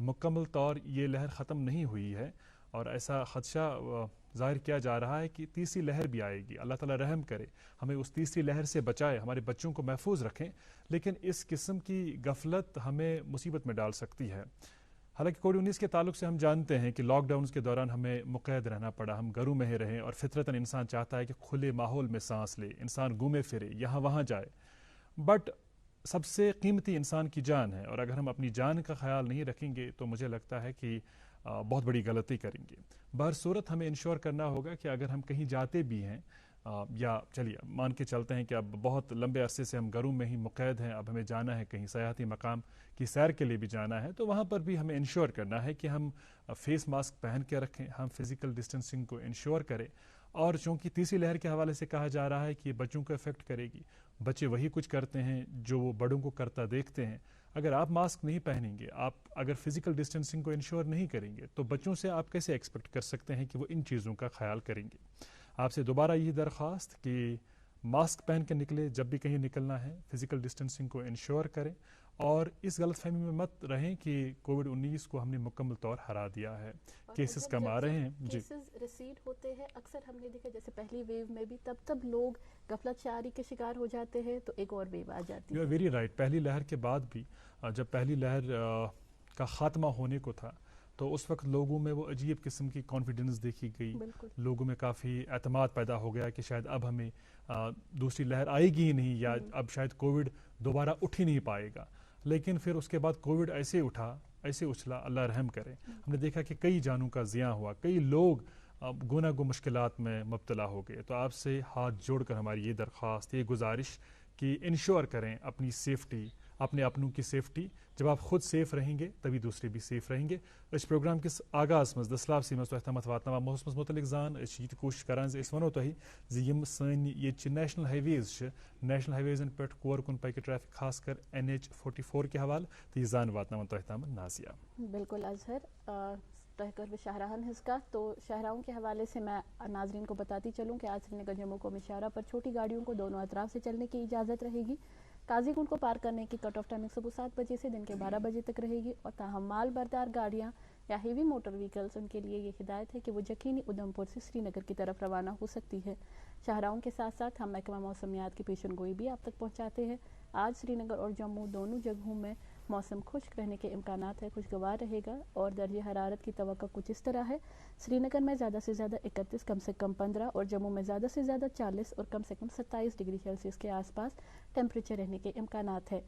مکمل طور یہ لہر ختم نہیں ہوئی ہے، اور ایسا خدشہ ظاہر کیا جا رہا ہے کہ تیسری لہر بھی آئے گی۔ اللہ تعالیٰ رحم کرے، ہمیں اس تیسری لہر سے بچائے، ہمارے بچوں کو محفوظ رکھیں، لیکن اس قسم کی غفلت ہمیں مصیبت میں ڈال سکتی ہے۔ حالانکہ کووڈ-19 کے تعلق سے ہم جانتے ہیں کہ لاک ڈاؤنز کے دوران ہمیں مقید رہنا پڑا، ہم گھروں میں ہی رہیں، اور فطرتاً انسان چاہتا ہے کہ کھلے ماحول میں سانس لے، انسان گھومے پھرے، یہاں وہاں جائے، بٹ سب سے قیمتی انسان کی جان ہے، اور اگر ہم اپنی جان کا خیال نہیں رکھیں گے تو مجھے لگتا ہے کہ بہت بڑی غلطی کریں گے۔ بہرصورت ہمیں انشور کرنا ہوگا کہ اگر ہم کہیں جاتے بھی ہیں، یا چلیے مان کے چلتے ہیں کہ اب بہت لمبے عرصے سے ہم گھروں میں ہی مقید ہیں، اب ہمیں جانا ہے کہیں سیاحتی مقام کی سیر کے لیے بھی جانا ہے، تو وہاں پر بھی ہمیں انشور کرنا ہے کہ ہم فیس ماسک پہن کے رکھیں، ہم فزیکل ڈسٹینسنگ کو انشور کریں۔ اور چونکہ تیسری لہر کے حوالے سے کہا جا رہا ہے کہ یہ بچوں کو افیکٹ کرے گی، بچے وہی کچھ کرتے ہیں جو وہ بڑوں کو کرتا دیکھتے ہیں۔ اگر آپ ماسک نہیں پہنیں گے، آپ اگر فزیکل ڈسٹینسنگ کو انشور نہیں کریں گے، تو بچوں سے آپ کیسے ایکسپیکٹ کر سکتے ہیں کہ وہ ان چیزوں کا خیال کریں گے؟ آپ سے دوبارہ یہ درخواست کہ ماسک پہن کے نکلے، جب بھی کہیں نکلنا ہے فزیکل ڈسٹینسنگ کو انشور کریں، اور اس غلط فہمی میں مت رہیں کہ کووڈ-19 کو ہم نے مکمل طور ہرا دیا ہے، کیسز کم آ رہے ہیں۔ جی، کیسز ریسیڈ ہوتے ہیں، اکثر ہم نے دیکھا جیسے پہلی ویو میں بھی تب لوگ غفلت شعاری کے شکار ہو جاتے ہیں، تو ایک اور ویو آ جاتی ہے۔ You are very right. پہلی لہر کے بعد بھی جب پہلی لہر کا خاتمہ ہونے کو تھا تو اس وقت لوگوں میں وہ عجیب قسم کی کانفیڈنس دیکھی گئی، لوگوں میں کافی اعتماد پیدا ہو گیا کہ شاید اب ہمیں دوسری لہر آئے گی ہی نہیں، یا اب شاید کووڈ دوبارہ اٹھ ہی نہیں پائے گا۔ لیکن پھر اس کے بعد کووڈ ایسے اٹھا، ایسے اچھلا، اللہ رحم کرے۔ ہم نے دیکھا کہ کئی جانوں کا زیاں ہوا، کئی لوگ گناہ گو مشکلات میں مبتلا ہو گئے۔ تو آپ سے ہاتھ جوڑ کر ہماری یہ درخواست، یہ گزارش کہ انشور کریں اپنی سیفٹی، اپنے اپنوں کی سیفٹی۔ جب آپ خود سیف رہیں گے تبھی دوسرے بھی سیف رہیں گے۔ اس پروگرام کس آغاز مز دسلابسی مز تۄہہِ تامَتھ واتناوان موسمس متعلق زان، أسۍ چھِ کوٗشش کران زِ أسۍ وَنو تۄہہِ زِ یِم سٲنۍ ییٚتہِ چھِ نیشنل ہائی ویز چھِ، نیشنل ہائی ویزن پٮ۪ٹھ کور کُن پکہِ ٹریفک، خاص کر NH44 کے حوالہٕ، تہٕ یہِ زان واتناوان تۄہہِ تامَتھ نازیہ۔ بالکل اظہر، تہ کر شاہراہن ہز کت، تو شاہراہوں کے حوالے سے میں ناظرین کو بتاتی چلوں کہ آج سری نگر جموں کو مشارہ پر چھوٹی گاڑیوں کو دونوں اطراف سے چلنے کی اجازت رہے گی۔ قاضی گنڈ کو پار کرنے کی کٹ آف ٹائمنگ صبح 7 بجے سے دن کے 12 بجے تک رہے گی، اور تاہم مال بردار گاڑیاں یا ہیوی موٹر وہیکلز، ان کے لیے یہ ہدایت ہے کہ وہ جکینی ادھمپور سے سری نگر کی طرف روانہ ہو سکتی ہے۔ شاہراہوں کے ساتھ ساتھ ہم محکمہ موسمیات کی پیشن گوئی بھی آپ تک پہنچاتے ہیں۔ آج سری نگر اور جموں دونوں جگہوں میں موسم خشک رہنے کے امکانات ہے، خوشگوار رہے گا، اور درجہ حرارت کی توقع کچھ اس طرح ہے: سری نگر میں زیادہ سے زیادہ 31، کم سے کم 15، اور جموں میں زیادہ سے زیادہ 40 اور کم سے کم 27 ڈگری سیلسیس کے آس پاس ٹیمپریچر رہنے کے امکانات ہے۔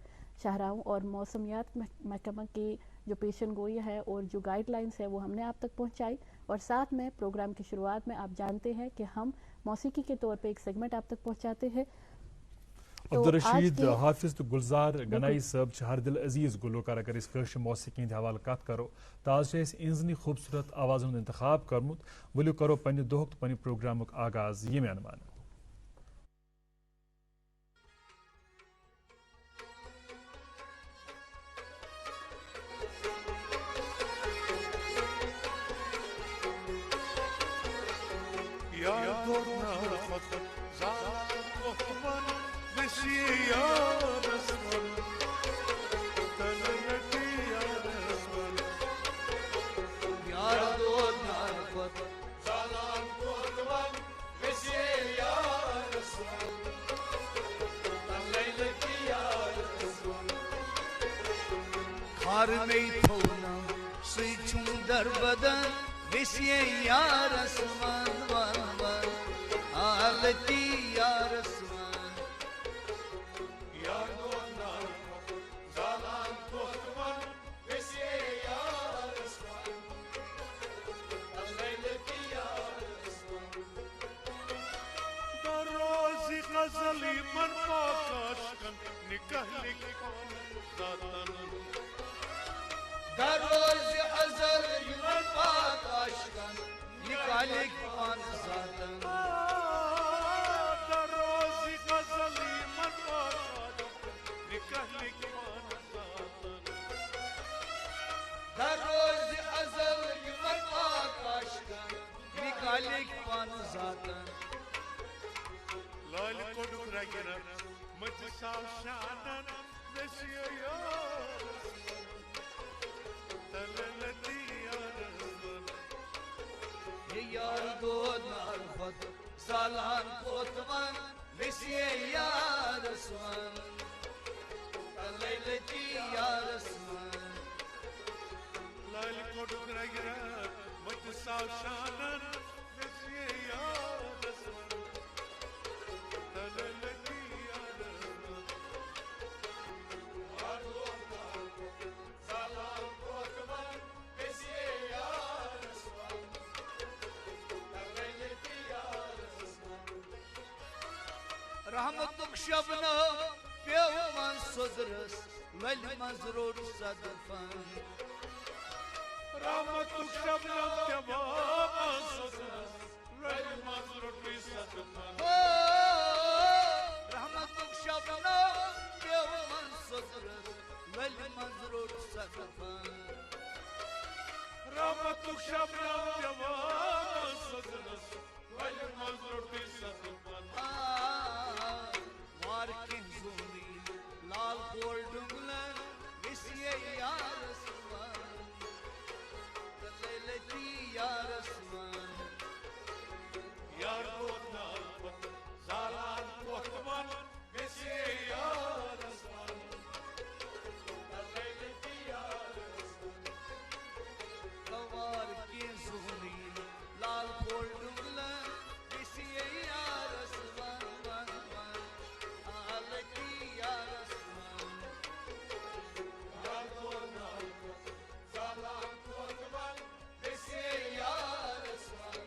شاہراہوں اور موسمیات محکمہ کی جو پیشن گوئی ہے اور جو گائیڈ لائنز ہے وہ ہم نے آپ تک پہنچائی، اور ساتھ میں پروگرام کی شروعات میں آپ جانتے ہیں کہ ہم موسیقی کے طور پہ ایک سیگمنٹ آپ تک پہنچاتے ہیں۔ عبدالرشید حافظ تو گلزار گنائی صاحب ہر دل عزیز گلوکار، اگر اس کٲشر موسیقی ہند حوالہ کت کرو تو آج انزنی خوبصورت آوازن ہند انتخاب کرمت، ولو کرو پنہ دہک تو پنہ پروگرامک آغاز یمہ انوان۔ بدن وسیع یا رسمان ون ون حالتی یا رسمان یا دونان زالان کوتمن وسیع یا رسمان حالتی یا رسمان در روزی غزلی من پاکاشکن نکهلی کن ذاتن در روز ازل یمن پاک عاشقان نکالی کن ذاتن در روز غزل یمن پاک نکالی کن ذاتن در روز ازل یمن پاک عاشقان نکالی کن ذاتن لال کدو رگرن مجسا شانن نشیا یا یار دود معرفت سالان کوتوان وسیع یا رسول لیلتی یا رسول لال کوٹ گرگرا مت ساو شانن وسیع یا رسول لیلتی یا رسول یار دود معرفت سالان کوتوان وسیع یا رسول لیلتی یا رسول رحمتک شبنم پیوان صدرس ولی مزرور صدفان رحمتک شبنم پیوان صدرس ولی مزرور صدفان رحمتک شبنم پیوان صدرس ولی مزرور صدفان رحمتک شبنم پیوان صدرس ولی مزرور صدفان وارکن زونی لال خور ڈنگلن وسیع یا رسول لیلتی یا رسول یار دود معرفت زالان کوتوان وسیع یا رسول لیلتی یا رسول وارکن زونی لال خور ڈنگلن وسیع یا رسول لیلتی یا رسول یار دود معرفت زالان کوتوان وسیع یا رسول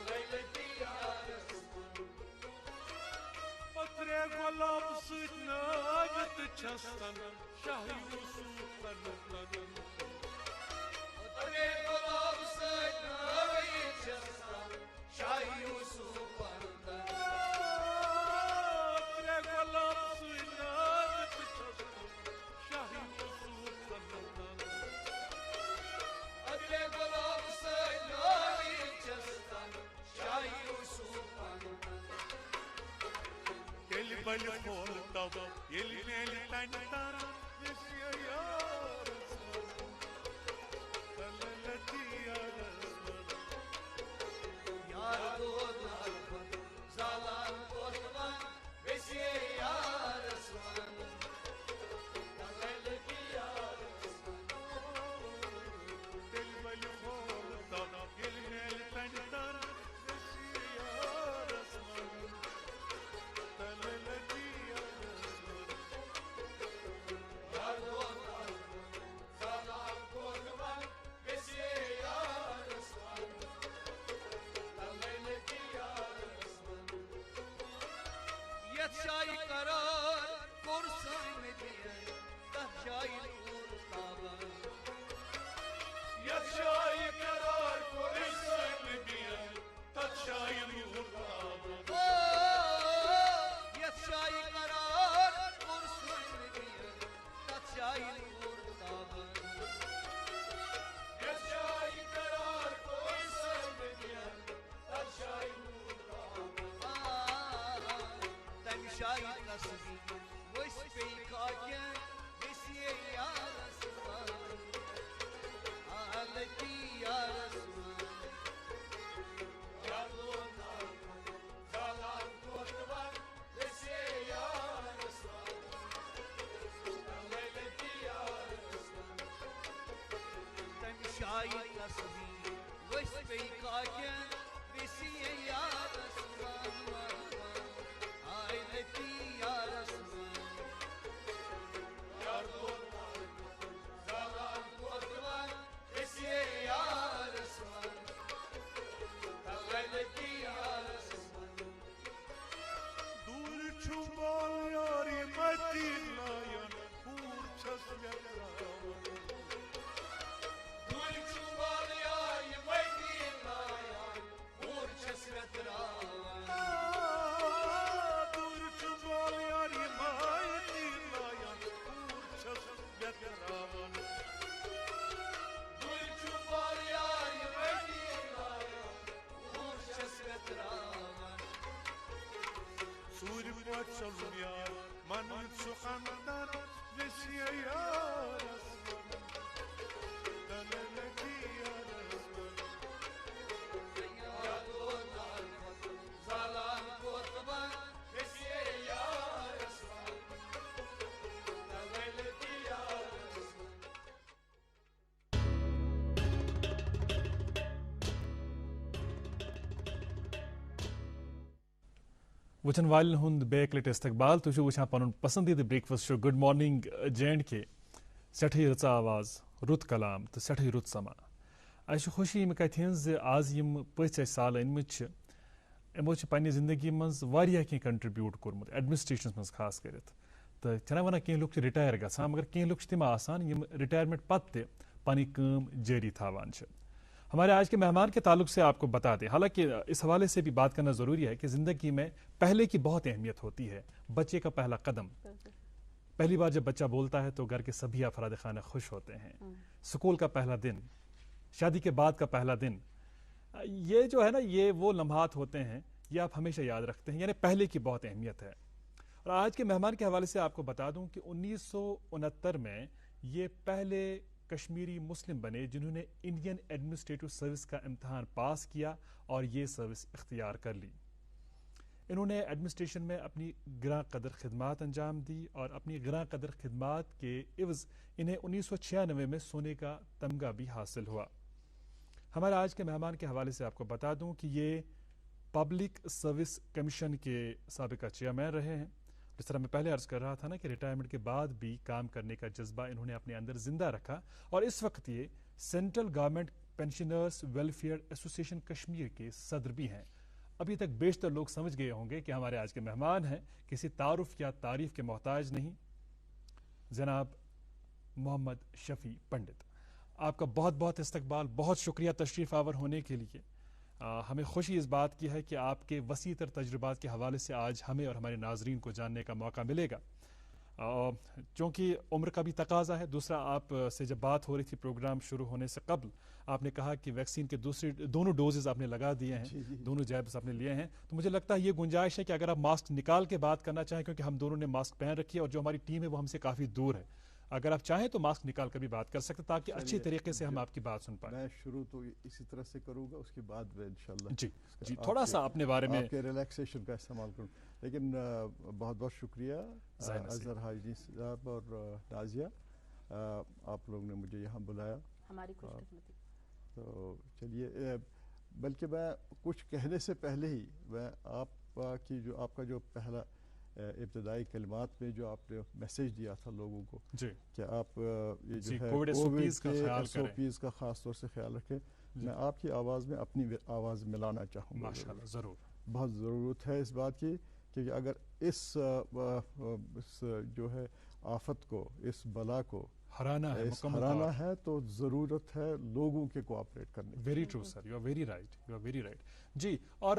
لیلتی یا رسول پترے غلام سۭتۍ نٲوِتھ چھستن شاہ یوسف تنن اترے گلاب سۭتۍ نٲوِتھ چھستن شاہ یوسف پردن پترے غلام سۭتۍ نٲوِتھ چھستن شاہ یوسف تنن اترے گلاب سۭتۍ نٲوِتھ چھستن شاہ یوسف پردن تیٚلہِ بلہِ کھول تب ییٚلہِ میلہِ تنہِ تران وسیع یا رسول لیلتی یا رسول یار دود معرفت زالان کوتوان وسیع یا رسول لیلتی یا رسول تیٚلہِ بلہِ کھول تب ییٚلہِ میلہِ تنہِ تران وسیع یا رسول لیلتی یا رسول یار دود معرفت زالان کوتوان وسیع یا رسول لیلتی یا رسول یت جایہِ قرار کوٚر سٲنۍ دِین تتھ جایہِ روٗد تابان یتھ جایہِ قرار کوٚر سٲنۍ دِین تتھ جایہِ روٗد تابان یتھ جایہِ قرار کوٚر سٲنۍ دِین تتھ جایہِ روٗد تابان یتھ جایہِ قرار کوٚر سٲنۍ دِین تتھ جایہِ روٗد تابان تمہِ جایہِ قصبی ؤسۍ پیٚیہِ خاکٮ۪ن وسیع یا رسول لیلتی یا رسول یار دود معرفت زالان کوتوان وسیع یا رسول لیلتی یا رسول تمہِ جایہِ قصبی ؤسۍ پیٚیہِ خاکٮ۪ن وسیع یا رسول لیلتی یا رسول یار دود معرفت زالان کوتوان وسیع یا رسول لیلتی یا رسول دوٗرِ چھُ بول یارِ مدیٖناین پوٗر چھس ویتراوان دوٗرِ چھُ بال یارِ مدیٖناین پوٗر چھَس ویتراوان دوٗرِ چھُ بول یارِ مدیٖناین پوٗر چھس ویتراوان دوٗرِ چھُ بال یارِ مدیٖناین پوٗر چھَس ویتراوان ژوٗرِ پٲٹھۍ چلُن یار منوِتھ سُہ خانٛدر وسیع یا رسول وچن والن ہند بیک لٹ استقبال تھی وچان پن پسندیدہ بریکفسٹ شو گڈ مارننگ JNK سٹھے رٕژ آواز رُت کلام تو سٹھے رُت سما اس خوشی ام کتھ ہز آز یم پٔژھۍ سال أنمٕتۍ یمو پننہِ زندگی مز واریاہ کینٛہہ کنٹربیوٹ کوٚرمُت ایڈمنسٹریشنس مز خاص کٔرِتھ تو چھنا ونان کینٛہہ لُکھ چھِ رِٹایر گژھان مگر کینٛہہ لُکھ چھِ تِم آسان یم رِٹایرمنٹ پتہٕ تہِ پنٕنۍ کٲم جٲری تھاوان چھِ. ہمارے آج کے مہمان کے تعلق سے آپ کو بتا دیں حالانکہ اس حوالے سے بھی بات کرنا ضروری ہے کہ زندگی میں پہلے کی بہت اہمیت ہوتی ہے. بچے کا پہلا قدم، پہلی بار جب بچہ بولتا ہے تو گھر کے سبھی افراد خانہ خوش ہوتے ہیں. سکول کا پہلا دن، شادی کے بعد کا پہلا دن، یہ جو ہے نا یہ وہ لمحات ہوتے ہیں یہ آپ ہمیشہ یاد رکھتے ہیں. یعنی پہلے کی بہت اہمیت ہے. اور آج کے مہمان کے حوالے سے آپ کو بتا دوں کہ 1969 میں یہ پہلے کشمیری مسلم بنے جنہوں نے انڈین ایڈمنسٹریٹو سروس کا امتحان پاس کیا اور یہ سروس اختیار کر لی. انہوں نے ایڈمنسٹریشن میں اپنی گراں قدر خدمات انجام دی اور اپنی گراں قدر خدمات کے عوض انہیں 1996 میں سونے کا تمغہ بھی حاصل ہوا. ہمارے آج کے مہمان کے حوالے سے آپ کو بتا دوں کہ یہ پبلک سروس کمیشن کے سابقہ چیئرمین رہے ہیں. جس طرح میں پہلے عرض کر رہا تھا نا کہ ریٹائرمنٹ کے بعد بھی کام کرنے کا جذبہ انہوں نے اپنے اندر زندہ رکھا اور اس وقت یہ central government pensioners welfare association Kashmir کے صدر بھی ہیں. ابھی تک بیشتر لوگ سمجھ گئے ہوں گے کہ ہمارے آج کے مہمان ہیں کسی تعارف یا تعریف کے محتاج نہیں، جناب محمد شفیع پنڈت. آپ کا بہت بہت استقبال، بہت شکریہ تشریف آور ہونے کے لیے. ہمیں خوشی اس بات کی ہے کہ آپ کے وسیع تر تجربات کے حوالے سے آج ہمیں اور ہمارے ناظرین کو جاننے کا موقع ملے گا. چونکہ عمر کا بھی تقاضا ہے. دوسرا، آپ سے جب بات ہو رہی تھی پروگرام شروع ہونے سے قبل، آپ نے کہا کہ ویکسین کے دونوں ڈوزز آپ نے لگا دیے ہیں، دونوں جیبس آپ نے لیے ہیں. تو مجھے لگتا ہے یہ گنجائش ہے کہ اگر آپ ماسک نکال کے بات کرنا چاہیں، کیونکہ ہم دونوں نے ماسک پہن رکھی ہے اور جو ہماری ٹیم ہے وہ ہم سے کافی دور ہے، اگر آپ چاہیں تو ماسک نکال کر بھی بات کر سکتے تاکہ اچھی طریقے سے ہم آپ کی بات سن پائیں. میں شروع تو اسی طرح سے کروں گا، اس کے بعد میں انشاءاللہ جی تھوڑا سا اپنے بارے میں آپ کے ریلیکسیشن کا استعمال کروں. لیکن بہت بہت شکریہ اظہر حاجی صاحب اور نازیہ، آپ لوگ نے مجھے یہاں بلایا. ہماری خوش قسمتی. تو چلیے، بلکہ میں کچھ کہنے سے پہلے ہی میں آپ کا جو پہلا ابتدائی کلمات میں جو آپ نے میسیج دیا تھا لوگوں کو کہ آپ یہ جو ہے کووڈ SOPs کا خاص طور سے خیال رکھیں، میں آپ کی آواز میں اپنی آواز ملانا چاہوں گا. ماشاءاللہ ضرور. بہت ضرورت ہے اس بات کی کہ اگر اس جو ہے آفت کو، اس بلا کو ہرانا ہے تو ضرورت ہے لوگوں کے کوآپریٹ کرنے کی. Very true sir, you are very right, you are very right. جی، اور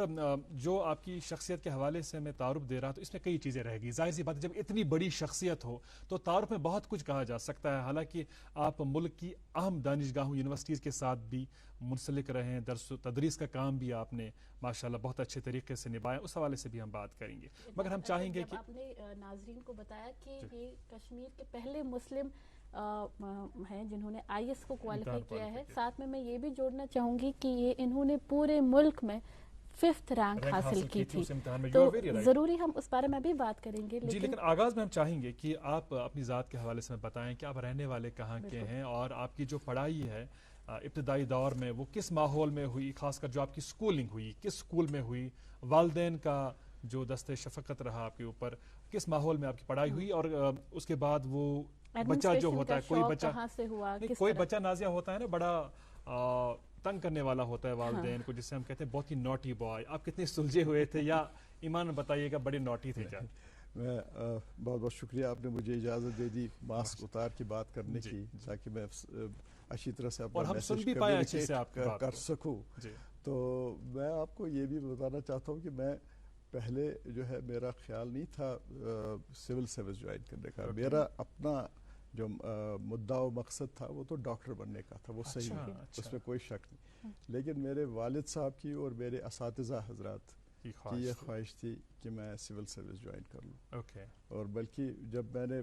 جو آپ کی شخصیت کے حوالے سے میں تعارف دے رہا تو اس میں کئی چیزیں رہ گئی. ظاہر سی بات ہے جب اتنی بڑی شخصیت ہو تو تعارف میں بہت کچھ کہا جا سکتا ہے. حالانکہ آپ ملک کی اہم دانشگاہوں یونیورسٹیز کے ساتھ بھی منسلک رہے ہیں، درس و تدریس کا کام بھی آپ نے ماشاءاللہ بہت اچھے طریقے سے نبھایا. اس حوالے سے بھی ہم بات کریں گے، مگر ہم چاہیں گے کہ آپ نے ناظرین کو بتایا کہ یہ کشمیر کے پہلے مسلم ہیں جنہوں نے IAS کو کوالیفائی کیا ہے. ساتھ میں یہ بھی جوڑنا چاہوں گی کہ یہ انہوں نے پورے ملک میں 5th رینک حاصل کی تھی، تو ضروری ہم اس بارے میں بھی بات کریں گے. جی، لیکن آغاز میں ہم چاہیں گے کہ آپ اپنی ذات کے حوالے سے بتائیں کہ آپ رہنے والے کہاں کے ہیں اور آپ کی جو پڑھائی ہے ابتدائی دور میں وہ کس ماحول میں ہوئی، خاص کر جو آپ کی سکولنگ ہوئی کس سکول میں ہوئی، والدین کا جو دست شفقت رہا آپ کے اوپر، کس ماحول میں آپ کی پڑھائی ہوئی، اور اس کے بعد وہ بچہ جو ہوتا ہے، کوئی بچہ نازیہ ہوتا ہے نا بڑا تنگ کرنے والا ہوتا ہے والدین کو، جسے ہم کہتے ہیں بہت ہی نوٹی بوائے. آپ کتنے سلجھے ہوئے تھے یا ایمان بتائیے گا بڑے نوٹی تھے کیا؟ میں بہت بہت شکریہ، آپ نے مجھے اجازت دے دی ماسک اتار کی بات کرنے کی تاکہ میں اچھی طرح سے اپنا میسیج کمیونیکیٹ کر سکوں. تو میں آپ کو یہ بھی بتانا چاہتا ہوں کہ میں پہلے جو ہے میرا خیال نہیں تھا سول سروس جوائن کرنے کا. میرا اپنا جو مدعا و مقصد تھا وہ تو ڈاکٹر بننے کا تھا، وہ صحیح ہے، اس میں کوئی شک نہیں. لیکن میرے والد صاحب کی اور میرے اساتذہ حضرات کی یہ خواہش تھی کہ میں سول سروس جوائن کر لوں. اور بلکہ جب میں نے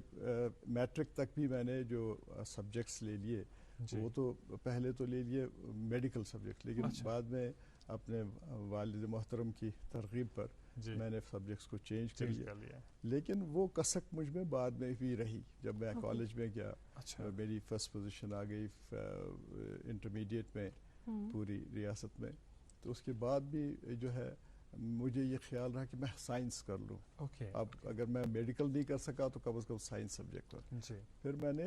میٹرک تک بھی میں نے جو سبجیکٹس لے لیے وہ تو پہلے تو لے لیے میڈیکل سبجیکٹ، لیکن بعد میں اپنے والد محترم کی ترغیب پر میں نے سبجیکٹس کو چینج کر لیا، لیکن وہ کسک مجھ میں بعد میں بھی رہی. جب میں کالج میں گیا میری فرسٹ پوزیشن آ گئی انٹرمیڈیٹ میں پوری ریاست میں، تو اس کے بعد بھی جو ہے مجھے یہ خیال رہا کہ میں سائنس کر لوں. اب اگر میں میڈیکل نہیں کر سکا تو کم از کم سائنس سبجیکٹ ہو. پھر میں نے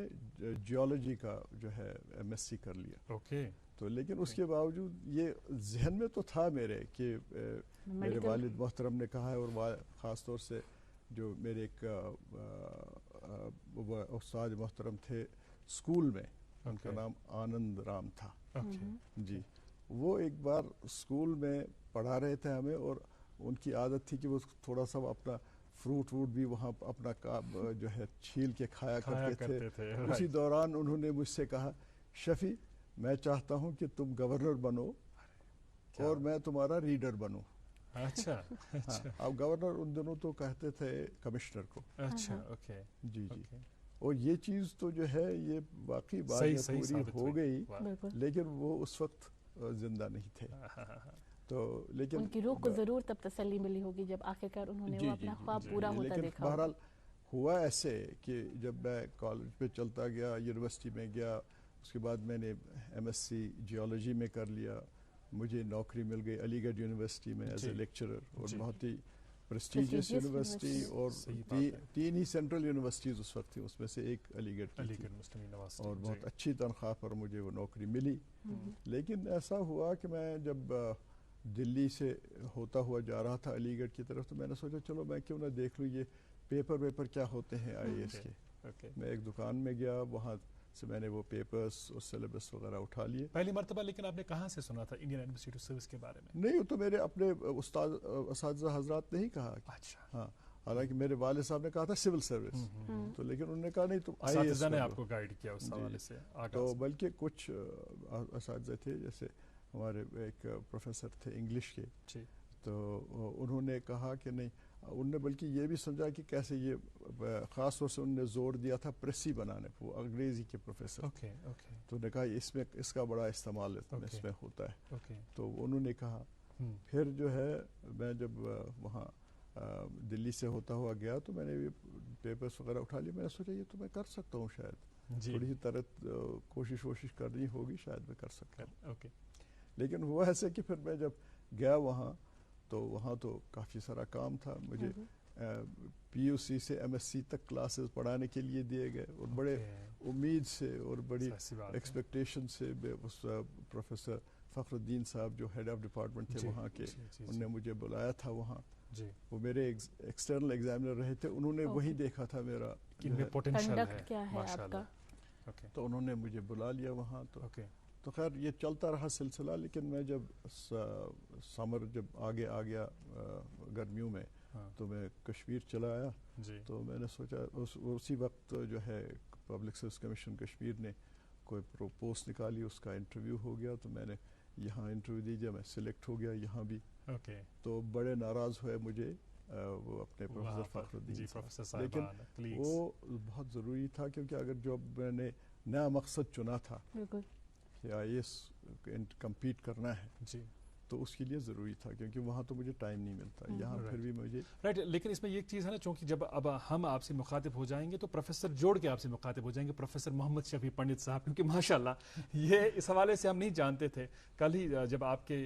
جیولوجی کا جو ہے ایم ایس سی کر لیا. تو لیکن اس کے باوجود یہ ذہن میں تو تھا میرے کہ میرے والد محترم نے کہا ہے، اور خاص طور سے جو میرے ایک استاد محترم تھے اسکول میں، ان کا نام آنند رام تھا. جی وہ ایک بار اسکول میں پڑھا رہے تھے ہمیں، اور ان کی عادت تھی کہ وہ تھوڑا سا اپنا فروٹ بھی وہاں اپنا جو ہے چھیل کے کھایا کرتے تھے. اسی دوران انہوں نے مجھ سے کہا، شفیع میں چاہتا ہوں کہ تم گورنر بنو اور میں تمہارا ریڈر بنوں. اچھا اب گورنر ان دنوں تو کہتے تھے کمشنر کو. جی اور یہ چیز تو جو ہے یہ واقعی بات پوری ہو گئی، لیکن وہ اس وقت زندہ نہیں تھے. تو لیکن ان کی روح کو ضرور تب تسلی ملی ہوگی جب آخرکار انہوں نے وہ اپنا خواب پورا ہوتا دیکھا. بہرحال ہوا ایسے کہ جب میں کالج پہ چلتا گیا، یونیورسٹی میں گیا، اس کے بعد میں نے ایم ایس سی جیولوجی میں کر لیا. مجھے نوکری مل گئی علی گڑھ یونیورسٹی میں ایز اے لیکچرر، اور بہت ہی پریسٹیجیس یونیورسٹی، اور 3 ہی سینٹرل یونیورسٹیز اس وقت تھی، اس میں سے ایک علی گڑھ تھی، اور بہت اچھی تنخواہ پر مجھے وہ نوکری ملی. لیکن ایسا ہوا کہ میں جب دلی سے ہوتا ہوا جا رہا تھا علی گڑھ کی طرف، تو میں نے سوچا چلو میں کیوں نہ دیکھ لوں یہ پیپر کیا ہوتے ہیں آئی اے ایس کے. میں ایک دکان میں گیا، وہاں سے میں نے وہ پیپرز اور سلیبس وغیرہ اٹھا لیے. پہلی مرتبہ لیکن آپ نے کہاں سے سنا تھا انڈین ایڈمنسٹریٹو سروس کے بارے میں؟ نہیں، وہ تو میرے اپنے اساتذہ حضرات نے ہی کہا. ہاں، حالانکہ میرے والد صاحب نے کہا تھا سول سروس، تو لیکن انہوں نے کہا نہیں تم آئی اے ایس نے آپ کو گائیڈ کیا اس حوالے سے. تو بلکہ کچھ اساتذہ تھے، جیسے ہمارے ایک پروفیسر تھے انگلش کے، تو انہوں نے کہا کہ نہیں، انہوں نے بلکہ یہ بھی سمجھا کہ کیسے یہ خاص طور سے انہوں نے زور دیا تھا پریسی بنانے پر. وہ انگریزی کے پروفیسر، تو انہوں نے کہا اس میں اس کا بڑا استعمال اس میں ہوتا ہے. تو انہوں نے کہا. پھر جو ہے میں جب وہاں دلی سے ہوتا ہوا گیا تو میں نے پیپرز وغیرہ اٹھا لیے. میں نے سوچا یہ تو میں کر سکتا ہوں، شاید تھوڑی سی طرح کوشش کرنی ہوگی، شاید میں کر سکتا ہوں. لیکن ہوا ایسے کہ پھر میں جب گیا وہاں تو کافی سارا کام تھا. مجھے پی یو سی سے ایم ایس سی تک کلاسز پڑھانے کے لیے دیے گئے، اور بڑے امید سے اور بڑی ایکسپیکٹیشن سے اس پروفیسر فخر الدین صاحب جو ہیڈ آف ڈپارٹمنٹ تھے وہاں کے، انہوں نے مجھے بلایا تھا وہاں. وہ میرے ایکسٹرنل ایگزامنر رہے تھے، انہوں نے وہی دیکھا تھا میرا کنڈکٹ کیا ہے آپ کا، تو انہوں نے مجھے بلا لیا وہاں. تو خیر یہ چلتا رہا سلسلہ. لیکن میں جب سمر جب آگے آ گیا گرمیوں میں، تو میں کشمیر چلا آیا. تو میں نے سوچا اسی وقت جو ہے پبلک سروس کمیشن کشمیر نے کوئی پوسٹ نکالی، اس کا انٹرویو ہو گیا. تو میں نے یہاں انٹرویو دی، جب میں سلیکٹ ہو گیا یہاں بھی. تو بڑے ناراض ہوئے مجھے وہ اپنے پروفیسر فخر الدین صاحب، لیکن وہ بہت ضروری تھا، کیونکہ اگر جو میں نے نیا مقصد چنا تھا کہ آئی ایس کمپیٹ کرنا ہے، تو اس کے لیے ضروری تھا، کیونکہ وہاں تو مجھے ٹائم نہیں ملتا. یہاں پھر بھی مجھے لیکن اس میں یہ ایک چیز ہے نا، چونکہ جب اب ہم آپ سے مخاطب ہو جائیں گے تو پروفیسر جوڑ کے آپ سے مخاطب ہو جائیں گے، پروفیسر محمد شفیع پنڈت صاحب، کیونکہ ماشاءاللہ یہ اس حوالے سے ہم نہیں جانتے تھے. کل ہی جب آپ کے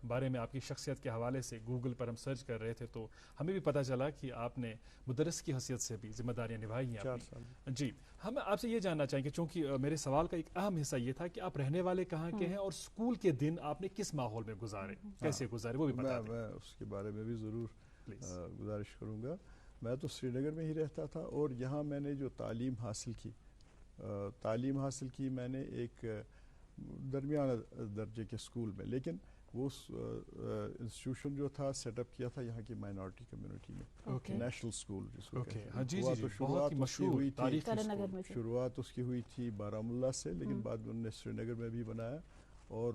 بارے میں، آپ کی شخصیت کے حوالے سے گوگل پر ہم سرچ کر رہے تھے تو ہمیں بھی پتہ چلا کہ آپ نے مدرس کی حیثیت سے بھی ذمہ داریاں نبھائی ہیں. 4 سال. جی، ہم آپ سے یہ جاننا چاہیں گے، چونکہ میرے سوال کا ایک اہم حصہ یہ تھا کہ آپ رہنے والے کہاں کے ہیں، اور اسکول کے دن آپ نے کس ماحول میں گزارے، کیسے گزارے، وہ بھی بتا دیں. میں اس کے بارے میں بھی ضرور گزارش کروں گا. میں تو سری نگر میں ہی رہتا تھا، اور یہاں میں نے جو تعلیم حاصل کی میں نے ایک درمیانہ درجے کے اسکول میں. لیکن وہ انسٹیٹیوشن جو تھا سیٹ اپ کیا تھا یہاں کی مائنورٹی کمیونٹی میں، نیشنل اسکول جس کو کہتے ہیں. شروعات اس کی ہوئی تھی بارہمولہ سے، لیکن بعد میں انہوں نے سری نگر میں بھی بنایا، اور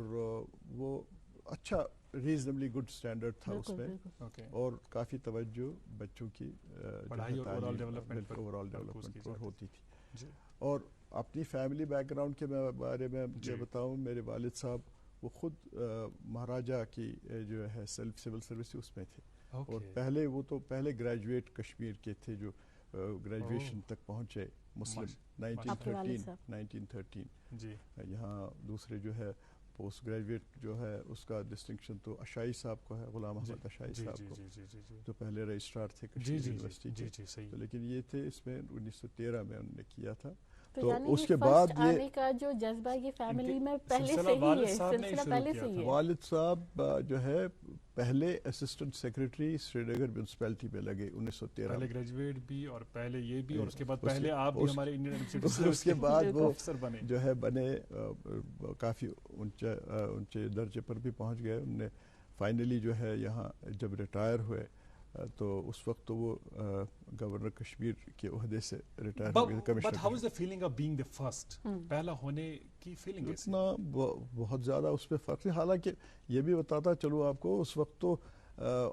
وہ اچھا ریزنبلی گڈ اسٹینڈرڈ تھا اس میں، اور کافی توجہ بچوں کی پڑھائی اور اوورآل ڈیولپمنٹ پر ہوتی تھی. اور اپنی فیملی بیک گراؤنڈ کے بارے میں بتاؤں، میرے والد صاحب وہ خود مہاراجہ کی جو ہے سول سروس اس میں تھے، اور پہلے وہ تو پہلے گریجویٹ کشمیر کے تھے جو گریجویشن تک پہنچے مسلم 1913 یہاں دوسرے جو ہے پوسٹ گریجویٹ جو ہے اس کا ڈسٹنکشن تو اشائی صاحب کو ہے، غلام احمد اشائی صاحب کو، جو پہلے رجسٹرار تھے کشمیر یونیورسٹی کے، لیکن یہ تھے اس میں 1913 میں انہوں نے کیا تھا. تو اس کے بعد آنے کا جو جذبہ یہ فیملی میں پہلے سے ہی ہے، سلسلہ پہلے سے ہی ہے. والد صاحب جو ہے پہلے اسسٹنٹ سیکریٹری سری نگر میونسپلٹی میں لگے 1913 پہلے گریجویٹ بھی اور پہلے یہ بھی، اور اس کے بعد پہلے آپ بھی ہمارے انڈین یونیورسٹی سے اس کے بعد وہ جو ہے بنے کافی اونچے درجے پر بھی پہنچ گئے. انہوں نے فائنلی جو ہے یہاں جب ریٹائر ہوئے تو اس وقت تو وہ گورنر کشمیر کے عہدے سے ریٹائر ہو گئے commissioner. But how is the feeling of being the first؟ پہلا ہونے کی فیلنگ اتنا بہت زیادہ اس پہ فرق ہے. حالانکہ یہ بھی بتاتا چلو آپ کو اس وقت تو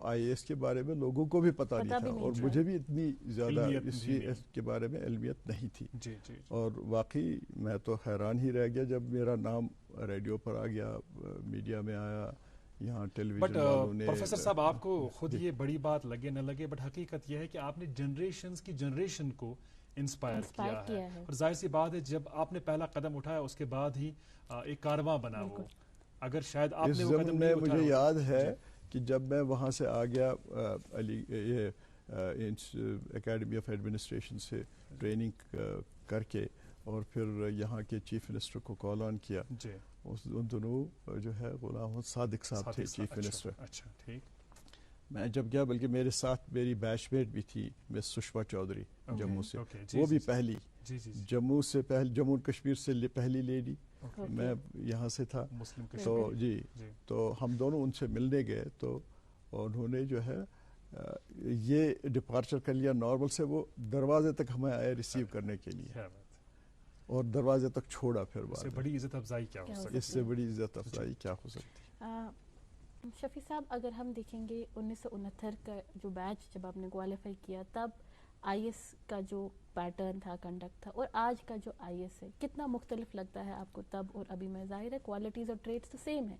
آئی اے ایس کے بارے میں لوگوں کو بھی پتہ نہیں تھا، اور مجھے بھی اتنی زیادہ اس کے بارے میں علمیت نہیں تھی. اور واقعی میں تو حیران ہی رہ گیا جب میرا نام ریڈیو پر آ گیا، میڈیا میں آیا، یہاں ٹیلی ویژن والوں نے. پروفیسر صاحب آپ کو خود یہ بڑی بات لگے نہ لگے، بٹ حقیقت یہ ہے کہ آپ نے جنریشنز کی جنریشن کو انسپائر کیا ہے، اور ظاہر سی بات ہے جب آپ نے پہلا قدم اٹھایا اس کے بعد ہی ایک کارواں بنا وہ. اگر شاید آپ نے وہ قدم نہیں اٹھایا. مجھے یاد ہے کہ جب میں وہاں سے آ گیا یہ اکیڈمی آف ایڈمنسٹریشن سے ٹریننگ کر کے، اور پھر یہاں کے چیف منسٹر کو کال آن کیا. ان دنوں جو ہے غلام احمد صادق صاحب تھے چیف منسٹر. اچھا ٹھیک. میں جب گیا، بلکہ میرے ساتھ میری بیچ میٹ بھی تھی مس سشما چودھری جموں سے، وہ بھی پہلی جموں سے جموں کشمیر سے پہلی لیڈی. میں یہاں سے تھا تو تو ہم دونوں ان سے ملنے گئے، تو انہوں نے جو ہے یہ ڈپارچر کر لیا نارمل سے، وہ دروازے تک ہمیں آئے ریسیو کرنے کے لیے اور دروازے تک چھوڑا. پھر بعد بڑی عزت افزائی کیا ہو سکتی ہے، اس سے بڑی عزت افزائی کیا ہو سکتی ہے. شفیع صاحب اگر ہم دیکھیں گے 1969 کا جو بیچ جب آپ نے کوالیفائی کیا، تب آئی ایس کا جو پیٹرن تھا، کنڈکٹ تھا، اور آج کا جو آئی ایس ہے کتنا مختلف لگتا ہے آپ کو تب اور ابھی میں؟ ظاہر ہے کوالٹیز اور ٹریٹس تو سیم ہے،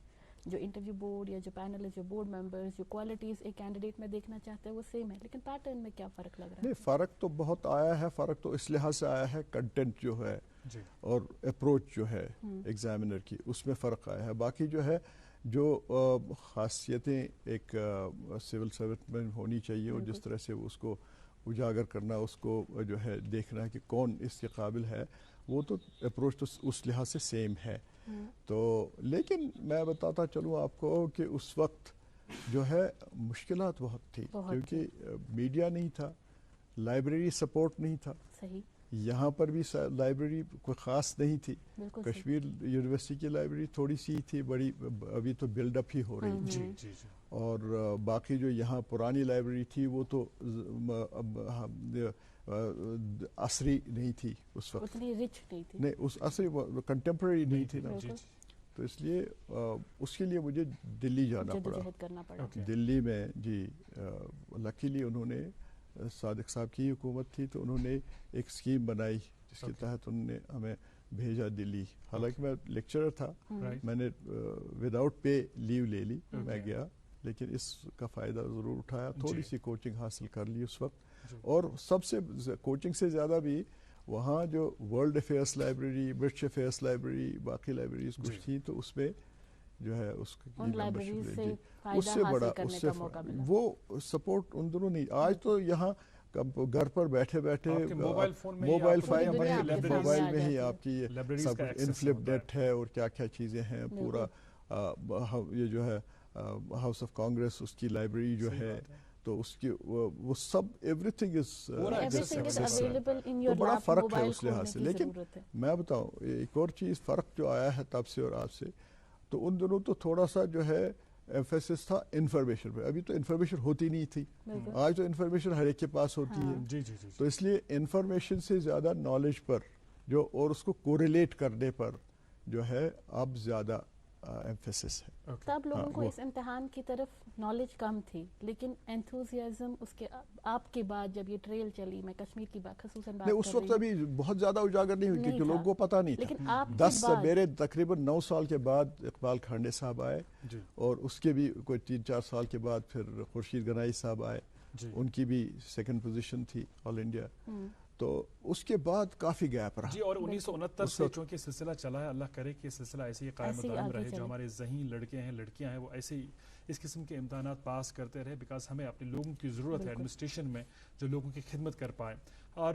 جو انٹرویو بورڈ یا جو پینل ہے، جو بورڈ ممبرز، جو کوالٹیز ایک کینڈیڈیٹ میں دیکھنا چاہتے ہیں وہ سیم ہے، لیکن پیٹرن میں کیا فرق لگ رہا ہے؟ نہیں، فرق تو بہت آیا ہے. فرق تو اس لحاظ سے آیا ہے کنٹینٹ جو ہے اور اپروچ جو ہے ایگزامینر کی، اس میں فرق آیا ہے. باقی جو ہے جو خاصیتیں ایک سول سرونٹ میں ہونی چاہیے، اور جس طرح سے اس کو اجاگر کرنا، اس کو جو ہے دیکھنا کہ کون اس کے قابل ہے، وہ تو اپروچ تو اس لحاظ سے سیم ہے. تو لیکن میں بتاتا چلوں آپ کو کہ اس وقت جو ہے مشکلات بہت تھی، کیونکہ میڈیا نہیں تھا، لائبریری سپورٹ نہیں تھا. یہاں پر بھی لائبریری کوئی خاص نہیں تھی. کشمیر یونیورسٹی کی لائبریری تھوڑی سی تھی، بڑی ابھی تو بلڈ اپ ہی ہو رہی تھی. اور باقی جو یہاں پرانی لائبریری تھی وہ تو عصری نہیں تھی اس وقت، اتنی رچ نہیں تھی، نہیں اس عصری کنٹمپریری نہیں تھی نا. تو اس لیے اس کے لیے مجھے دلی جانا پڑا. دلی میں لکیلی انہوں نے، صادق صاحب کی حکومت تھی تو انہوں نے ایک اسکیم بنائی جس کے تحت انہوں نے ہمیں بھیجا دلی. حالانکہ میں لیکچرر تھا، میں نے وداؤٹ پے لیو لے لی، میں گیا، لیکن اس کا فائدہ ضرور اٹھایا. تھوڑی سی کوچنگ حاصل کر لی اس وقت، اور سب سے کوچنگ سے زیادہ بھی وہاں جو world affairs library, British affairs library, باقی لائبریریز کچھ تھیں، تو اس میں جو ہے اس سے بڑا اس سے وہ سپورٹ ان دونوں نہیں. آج تو یہاں گھر پر بیٹھے بیٹھے موبائل میں ہی آپ کی سب انفلپ نیٹ ہے اور کیا کیا چیزیں ہیں. پورا یہ جو ہے ہاؤس آف کانگریس، اس کی لائبریری جو ہے، تو اس کی وہ سب ایوری تھنگ تو بڑا فرق ہے اس لحاظ سے. لیکن میں بتاؤں ایک اور چیز فرق جو آیا ہے تب سے اور آج سے، تو ان دنوں تو تھوڑا سا جو ہے ایمفیسس تھا انفارمیشن پہ. ابھی تو انفارمیشن ہوتی نہیں تھی، آج تو انفارمیشن ہر ایک کے پاس ہوتی ہے. تو اس لیے انفارمیشن سے زیادہ نالج پر جو، اور اس کو کوریلیٹ کرنے پر جو ہے اب زیادہ ایمفیسس ہے. تب لوگوں کو اس امتحان کی طرف نالج کم تھی, لیکن انتھوزیازم اس کے آپ کے بعد جب یہ ٹریل چلی, میں کشمیر کی خصوصاً بات اس وقت ابھی بہت زیادہ اجاگر نہیں ہوئی کیونکہ لوگوں کو پتہ نہیں تھا. 10 سے میرے تقریباً 9 سال کے بعد اقبال کھانڈے صاحب آئے, اور اس کے بھی کوئی 3-4 سال کے بعد پھر خورشید گنائی صاحب آئے, ان کی بھی 2nd پوزیشن تھی آل انڈیا. تو اس کے بعد کافی گیپ رہا. جی, اور 1969 سے چونکہ سلسلہ چلا ہے, اللہ کرے کہ یہ سلسلہ ایسے ہی قائم و دائم رہے. جو ہمارے ذہین لڑکے ہیں, لڑکیاں ہیں, وہ ایسے ہی اس قسم کے امتحانات پاس کرتے رہے, بیکاز ہمیں اپنے لوگوں کی ضرورت ہے ایڈمنسٹریشن میں جو لوگوں کی خدمت کر پائیں. اور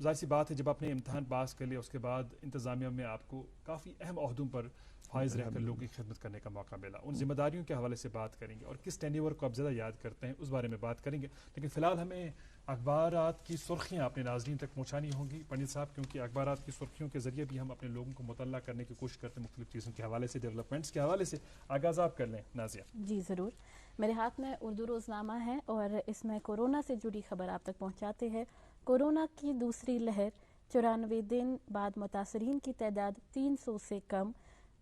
ظاہر سی بات ہے جب آپ نے امتحان پاس کر لیا اس کے بعد انتظامیہ میں آپ کو کافی اہم عہدوں پر فائز رہ کر لوگوں کی خدمت کرنے کا موقع ملا. ان ذمہ داریوں کے حوالے سے بات کریں گے اور کس ٹینیور کو آپ زیادہ یاد کرتے ہیں اس بارے میں بات کریں گے. لیکن فی الحال ہمیں اخبارات کی سرخیاں اپنے ناظرین تک پہنچانی ہوں گی پنڈت صاحب, کیونکہ اخبارات کی سرخیوں کے ذریعے بھی ہم اپنے لوگوں کو مطلع کرنے کی کوشش کرتے ہیں مختلف چیزوں کے حوالے سے, ڈیولپمنٹس کے حوالے سے. آغاز آپ کر لیں نازیہ. جی ضرور. میرے ہاتھ میں اردو روزنامہ ہے اور اس میں کورونا سے جڑی خبر آپ تک پہنچاتے ہیں. کورونا کی دوسری لہر, 94 دن بعد متاثرین کی تعداد 300 سے کم,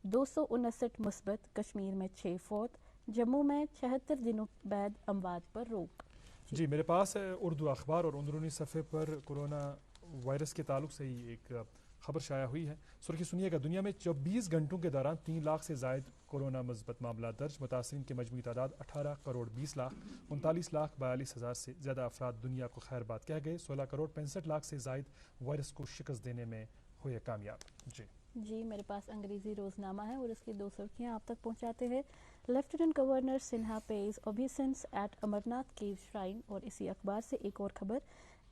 259 مثبت, کشمیر میں 6 فوت, جموں میں 76 دنوں بعد اموات پر روک. جی, میرے پاس اردو اخبار اور اندرونی صفحے پر کورونا وائرس کے تعلق سے ہی ایک خبر شائع ہوئی ہے. سرخی سنیے گا. دنیا میں 24 گھنٹوں کے دوران 3 لاکھ سے زائد کورونا مثبت معاملات درج, متاثرین کی مجموعی تعداد 18 کروڑ 20 لاکھ, 39 لاکھ 42 ہزار سے زیادہ افراد دنیا کو خیر بات کہہ گئے, 16 کروڑ 65 لاکھ سے زائد وائرس کو شکست دینے میں ہوئے کامیاب. جی, میرے پاس انگریزی روزنامہ ہے اور اس کی 2 سرخیاں آپ تک پہنچاتے ہیں. Lieutenant governor Sinha pays obeisance at Amarnath cave shrine, اور اسی اخبار سے ایک اور خبر,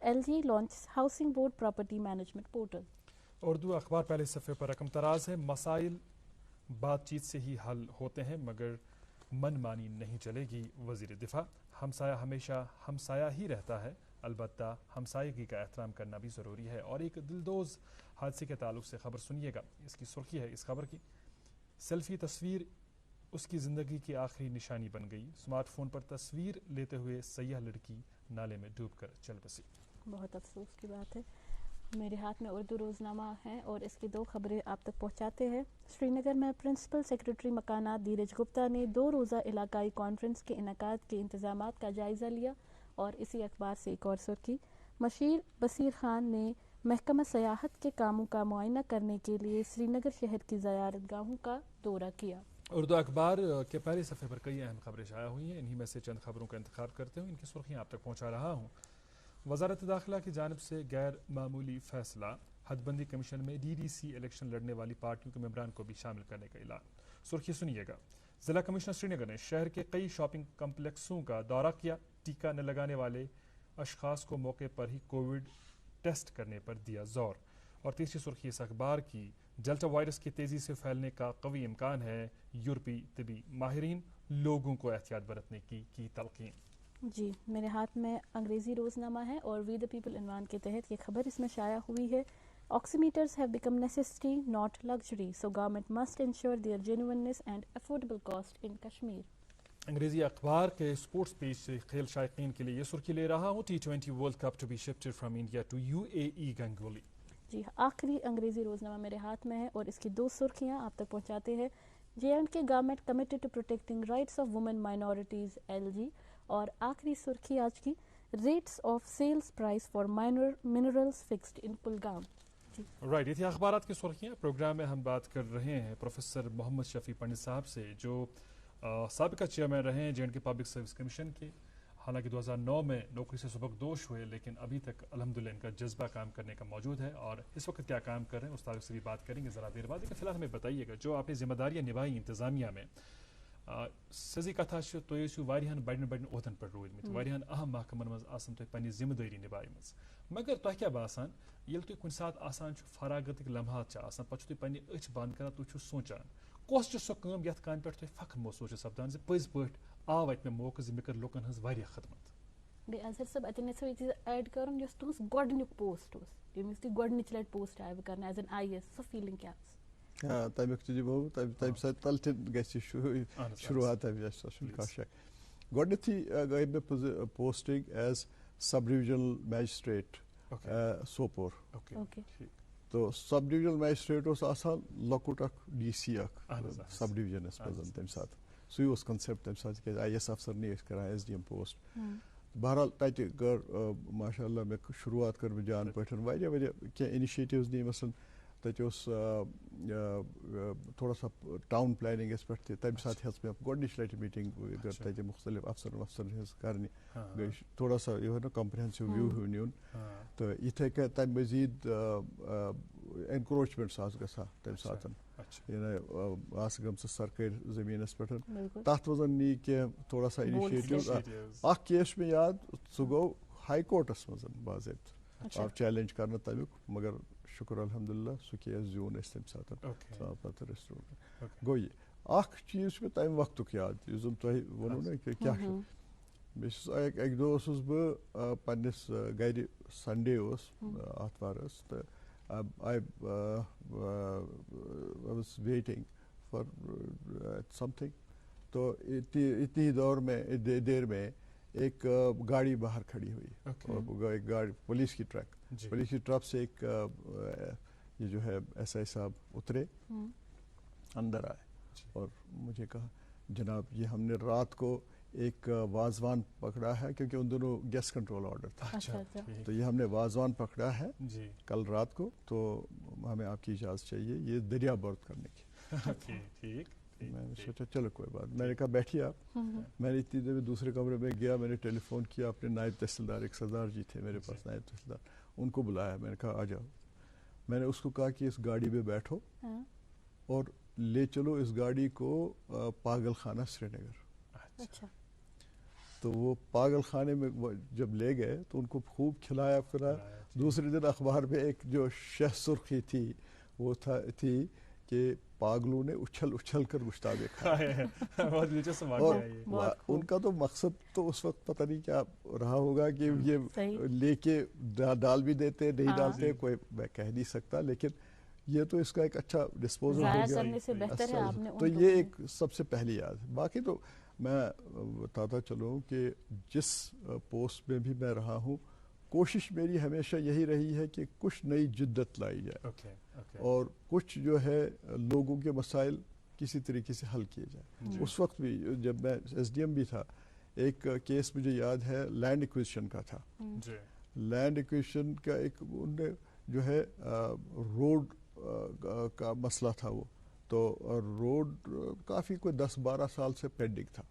LG launch housing board property management portal. Urdu اخبار پہلے صفحے پر رقم تراز ہے. مسائل بات چیت سے ہی حل ہوتے ہیں مگر من مانی نہیں چلے گی, وزیر دفاع. ہمسایہ ہمیشہ ہمسایہ ہی رہتا ہے, البتہ ہمسایگی کا احترام کرنا بھی ضروری ہے. اور ایک دلدوز حادثے کے تعلق سے خبر سنیے گا. اس کی سرخی ہے اس خبر کی, سیلفی تصویر اس کی زندگی کی آخری نشانی بن گئی, اسمارٹ فون پر تصویر لیتے ہوئے سیاح لڑکی نالے میں ڈوب کر چل بسی. بہت افسوس کی بات ہے. میرے ہاتھ میں اردو روزنامہ ہے اور اس کی 2 خبریں آپ تک پہنچاتے ہیں. سری نگر میں پرنسپل سیکرٹری مکانات دھیرج گپتا نے 2 روزہ علاقائی کانفرنس کے انعقاد کے انتظامات کا جائزہ لیا, اور اسی اخبار سے ایک اور سرخی, مشیر بصیر خان نے محکمہ سیاحت کے کاموں کا معائنہ کرنے کے لیے سری نگر شہر کی زیارت گاہوں کا دورہ کیا. اردو اخبار کے پہلے صفحے پر کئی اہم خبریں شائع ہوئی ہیں, انہی میں سے چند خبروں کا انتخاب کرتے ہوئے ان کی سرخیاں آپ تک پہنچا رہا ہوں. وزارت داخلہ کی جانب سے غیر معمولی فیصلہ, حد بندی کمیشن میں DDC الیکشن لڑنے والی پارٹیوں کے ممبران کو بھی شامل کرنے کا اعلان. سرخی سنیے گا. ضلع کمشنر سری نگر نے شہر کے کئی شاپنگ کمپلیکسوں کا دورہ کیا, ٹیکہ نہ لگانے والے اشخاص کو موقع پر ہی کووڈ ٹیسٹ کرنے پر دیا زور. اور تیسری سرخی اس اخبار کی, ڈیلٹا وائرس کے تیزی سے پھیلنے کا قوی امکان ہے, یورپی طبی ماہرین لوگوں کو احتیاط برتنے کی تلقین. جی, میرے ہاتھ میں انگریزی روزنامہ ہے اور وی دا پیپل عنوان کے تحت یہ خبر اس میں شائع ہوئی ہے. Oximeters have become necessity not luxury, so government must ensure their genuineness and affordable cost in Kashmir. انگریزی اخبار کے سپورٹس پیج سے کھیل شائقین کے لیے یہ سرخی لے رہا ہوں, T20 world cup to be shifted from India to UAE Ganguly. جی, آخری انگریزی روزنامہ میرے ہاتھ میں ہے اور اس کی 2 سرخیاں آپ تک پہنچاتے ہیں. JNK government committed to protecting rights of women minorities LG, اور آخری سرخی آج کی, rates of sales price for minerals fixed in Kulgam. Right, یہ تھی اخبارات کی سرخیاں. پروگرام میں ہم بات کر رہے ہیں پروفیسر محمد شفیع پنڈت صاحب سے, جو سابقہ چیئرمین رہے ہیں JNK پبلک سروس کمیشن کے. حالانکہ 2009 میں نوکری سے سبکدوش ہوئے, لیکن ابھی تک الحمدللہ ان کا جذبہ کام کرنے کا موجود ہے, اور اس وقت کیا کام کر رہے ہیں اس تعلق سے بھی بات کریں گے ذرا دیر بعد. لیکن فی الحال ہمیں بتائیے گا, جو آپ نے ذمہ داریاں نبھائی انتظامیہ میں, سزی کتھا تھی واریاہن بڑن عہدن پہ روٗدمٕتۍ, واریاہن اہم محکمن مز آسان تُہۍ پننہِ ذمہ دٲری نبھایمٕژ, مگر تۄہہِ کیٛاہ باسان ییٚلہِ تُہۍ کُنہِ ساتہٕ آسان چھُ فراغتٕکۍ لمحات چھِ آسان, پتہٕ چھُو تُہۍ پننہِ أچھ بنٛد کران, تُہۍ چھُو سونٛچان کۄس چھِ سۄ کٲم یتھ کامہِ پٮ۪ٹھ تۄہہِ فخر محسوٗس چھُ سپدان زِ پٔزۍ پٲٹھۍ آو اَتہِ مےٚ موقعہٕ زِ مےٚ کٔر لُکن ہٕنٛز واریاہ خدمت. بیٚیہِ اظہر صٲب, اتٮ۪ن یژھو یہِ چیٖز ایڈ کرُن, یۄس تُہنٛز گۄڈنیُک پوسٹ اوس, ییٚمہِ وِزِ تُہۍ گۄڈنِچ لٹہِ پوسٹ آیوٕ کرنہٕ ایز این IAS, سۄ فیٖلِنٛگ کیٛاہ ٲس؟ تمیُک تہِ دِمو, تمہِ سۭتۍ تلہٕ تہِ گژھِ شروعات تمہِ وِزِ, سۄ چھُنہٕ کانٛہہ شک. گۄڈنیتھٕے گٔے مےٚ پوسٹِنگ ایز سب ڈِوِجنل میجسٹریٹ سوپور. تو سب ڈویژنل میجسٹریٹ اوس آسان لۄکُٹ اکھ ڈی سی اکھ سب ڈویژنس منٛز تمہِ ساتہٕ سُے اوس کنسیپٹ تمہِ ساتہٕ تِکیازِ آئی ایس افسر نٕے ٲسۍ کران ایس ڈی ایم پوسٹ. بہرحال تتہِ کٔر ماشاء اللہ مےٚ شروعات کٔر مےٚ جان پٲٹھۍ واریاہ کینٛہہ اِنِشیٹِوٕز نِی مثلاً تَتہِ اوس تھوڑا سا ٹاوُن پلانِنٛگَس پٮ۪ٹھ تہِ تَمہِ ساتہٕ ہیٚژ مےٚ گۄڈنِچ لَٹہِ میٖٹِنٛگ کٔر تَتہِ مُختلِف افسرن وفسرن ہٕنٛز کَرنہِ گٔے تھوڑا سا یِہوے نا کمپرہٮ۪نسِو وِو ہیوٗ نیُن تہٕ یِتھَے کٔنۍ تَمہِ مٔزیٖد اینکروچمنٹس آسہٕ گژھان تَمہِ ساتہٕ آسہٕ گٔمژٕ سرکٲرۍ زٔمیٖنَس پٮ۪ٹھ تَتھ منٛز نی کینٛہہ تھوڑا سا اِنِشیٹِو. اکھ کیس چھُ مےٚ یاد سُہ گوٚو ہاے کورٹَس منٛز باضٲبطہٕ آو چیلینج کرنہٕ تَمیُک مگر شُکُر الحمدُاللہ سُہ کیس زیوٗن اَسہِ تَمہِ ساتہٕ پَتہٕ رٮ۪سٹور گوٚو یہِ اکھ چیٖز چھُ مےٚ تَمہِ وقتُک یاد یُس زَن تۄہہِ ووٚنوُ نا کہِ کیٛاہ چھُ بیٚیہِ چھُس اَکہِ دۄہ اوسُس بہٕ پنٛنِس گرِ سنڈے اوس آتھوار ٲس تہٕ I was waiting for something. تو اتنی دیر میں ایک گاڑی باہر کھڑی ہوئی اور ایک گاڑی پولیس کی ٹرک سے ایک یہ جو ہے ایس آئی صاحب اترے اندر آئے اور مجھے کہا جناب یہ ہم نے رات کو ایک وازوان پکڑا ہے کیونکہ ان دونوں گیس کنٹرول آرڈر تھا تو یہ ہم نے وازوان پکڑا ہے کل رات کو تو ہمیں آپ کی اجازت چاہیے یہ دریا برت کرنے کی. میں نے سوچا چلو کوئی بات. میں نے کہا بیٹھیے آپ. میں نے اتنی دیر میں دوسرے کمرے میں گیا میں نے ٹیلی فون کیا اپنے نائب تحصیلدار ایک سردار جی تھے میرے پاس نائب تحصیلدار ان کو بلایا. میں نے کہا آ جاؤ. میں نے اس کو کہا کہ اس گاڑی میں بیٹھو اور لے چلو اس گاڑی کو پاگل خانہ سری نگر. تو وہ پاگل خانے میں جب لے گئے تو ان کو خوب کھلایا پھرایا. دوسرے دن اخبار میں ایک جو شہ سرخی تھی وہ تھی کہ پاگلوں نے اچھل اچھل کر گشتابے کھائے. اور ان کا تو مقصد تو اس وقت پتہ نہیں کیا رہا ہوگا کہ یہ لے کے ڈال بھی دیتے نہیں ڈالتے کوئی میں کہہ نہیں سکتا لیکن یہ تو اس کا ایک اچھا ڈسپوزل ہو گیا. تو یہ ایک سب سے پہلی یاد. باقی تو میں بتاتا چلوں کہ جس پوسٹ میں بھی میں رہا ہوں کوشش میری ہمیشہ یہی رہی ہے کہ کچھ نئی جدت لائی جائے اور کچھ جو ہے لوگوں کے مسائل کسی طریقے سے حل کیے جائیں. اس وقت بھی جب میں ایس ڈی ایم بھی تھا ایک کیس مجھے یاد ہے لینڈ ایکویزیشن کا تھا. لینڈ ایکویزیشن کا ایک ان نے جو ہے روڈ کا مسئلہ تھا وہ تو روڈ کافی کوئی 10-12 سال سے پینڈنگ تھا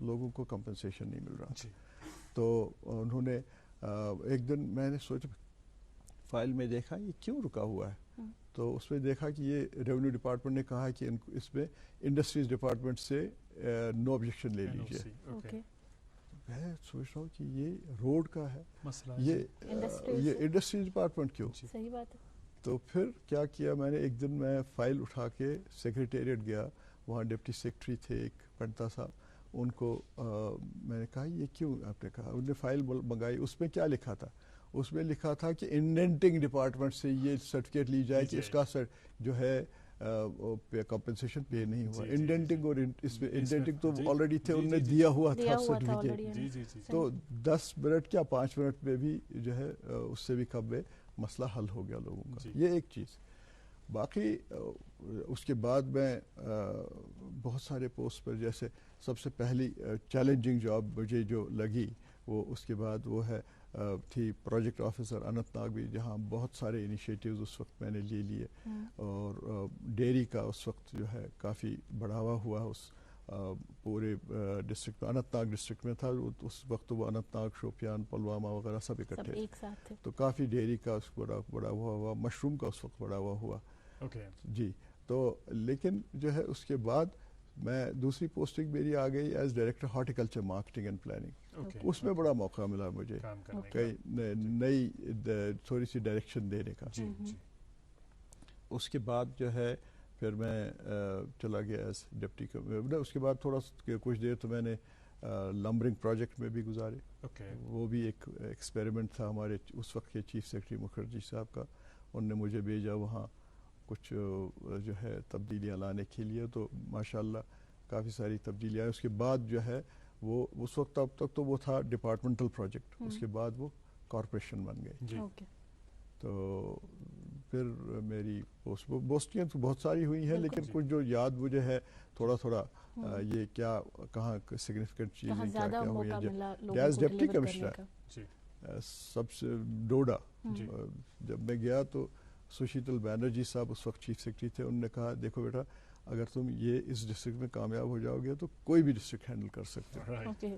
لوگوں کو کمپنسیشن نہیں مل رہا. تو انہوں نے ایک دن میں نے سوچا فائل میں دیکھا یہ کیوں رکا ہوا ہے تو اس میں دیکھا کہ یہ ریونیو ڈپارٹمنٹ نے کہا ہے کہ اس میں انڈسٹریز ڈپارٹمنٹ سے نو آبجیکشن لے لیجیے. میں سوچ رہا ہوں کہ یہ روڈ کا ہے یہ انڈسٹریز ڈپارٹمنٹ کیوں. صحیح بات ہے. تو پھر کیا کیا میں نے ایک دن میں فائل اٹھا کے سیکریٹریٹ گیا وہاں ڈپٹی سیکرٹری تھے ایک پنٹا صاحب ان کو میں نے کہا یہ کیوں آپ نے کہا. انہوں نے فائل منگائی. اس میں کیا لکھا تھا اس میں لکھا تھا کہ انڈینٹنگ ڈپارٹمنٹ سے یہ سرٹیفکیٹ لی جائے کہ اس کا جو ہے کمپنسیشن پے نہیں ہوا. انڈینٹنگ اور اس میں انڈینٹنگ تو آلریڈی تھے انہوں نے دیا ہوا تھا سرٹیفکیٹ. تو 10 منٹ کیا 5 منٹ میں بھی جو ہے اس سے بھی کم میں مسئلہ حل ہو گیا لوگوں کا. یہ ایک چیز. باقی اس کے بعد میں بہت سارے پوسٹ پر جیسے سب سے پہلی چیلنجنگ جاب مجھے جو لگی وہ اس کے بعد وہ ہے تھی پروجیکٹ آفیسر اننت ناگ بھی جہاں بہت سارے انیشیٹیوز اس وقت میں نے لے لیے اور ڈیری کا اس وقت جو ہے کافی بڑھاوا ہوا اس پورے ڈسٹرکٹ میں. اننت ناگ ڈسٹرکٹ میں تھا اس وقت وہ اننت ناگ شوپیان پلوامہ وغیرہ سب اکٹھے تھے تو کافی ڈیری کا اس کو بڑا ہوا مشروم کا اس وقت بڑا ہوا جی. تو لیکن جو ہے اس کے بعد میں دوسری پوسٹنگ میری آ گئی as director horticulture marketing and planning. اس میں بڑا موقع ملا مجھے کئی نئی تھوڑی سی ڈائریکشن دینے کا. اس کے بعد جو ہے پھر میں چلا گیا ایز ڈپٹی. اس کے بعد تھوڑا کچھ دیر تو میں نے لمبرنگ پروجیکٹ میں بھی گزارے. وہ بھی ایک ایکسپیریمنٹ تھا ہمارے اس وقت کے چیف سیکرٹری مکھرجی صاحب کا. انہوں نے مجھے بھیجا وہاں کچھ جو ہے تبدیلیاں لانے کے لیے تو ماشاءاللہ کافی ساری تبدیلیاں. اس کے بعد جو ہے وہ اس وقت اب تک تو وہ تھا ڈپارٹمنٹل پروجیکٹ. اس کے بعد وہ کارپوریشن بن گئی. تو پھر میری پوسٹیاں تو بہت ساری ہوئی ہیں، لیکن کچھ جو یاد مجھے ہے تھوڑا تھوڑا یہ کیا کہاں سگنیفیکنٹ چیزیں کیا کیا ہوئی ہیں. ایز ڈپٹی کمشنر سب سے ڈوڈا جب میں گیا تو سشیتل بینرجی صاحب اس وقت چیف سیکرٹری تھے. انہوں نے کہا دیکھو بیٹا اگر تم یہ اس ڈسٹرکٹ میں کامیاب ہو جاؤ گے تو کوئی بھی ڈسٹرکٹ ہینڈل کر سکتے ہو.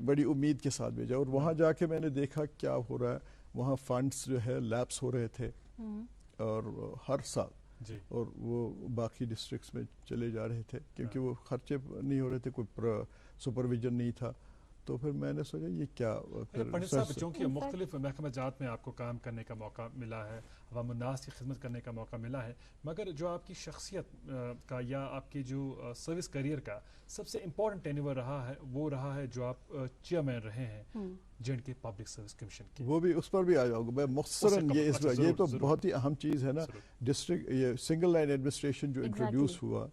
بڑی امید کے ساتھ بھیجا. اور وہاں جا کے میں نے دیکھا کیا ہو رہا ہے. وہاں فنڈس جو ہے لیپس ہو رہے تھے اور ہر سال اور وہ باقی ڈسٹرکٹس میں چلے جا رہے تھے کیونکہ وہ خرچے نہیں ہو رہے تھے, کوئی سپرویژن نہیں تھا. تو پھر میں نے سوچا یہ کیا. پنڈت صاحب چونکہ مختلف محکمہ جات میں آپ کو کام کرنے کا موقع ملا ہے, عوام الناس کی خدمت کرنے کا موقع ملا ہے, مگر جو آپ کی شخصیت کا یا آپ کی جو سروس کیریئر کا سب سے امپورٹنٹ ٹینیور رہا ہے وہ رہا ہے جو آپ چیئرمین رہے ہیں J&K پبلک سروس کمیشن کی. وہ بھی اس پر بھی آ جاؤں گا میں مختصراً. یہ تو بہت ہی اہم چیز ہے نا. ڈسٹرکٹ یہ سنگل لائن ایڈمنسٹریشن جو انٹروڈیوس ہوا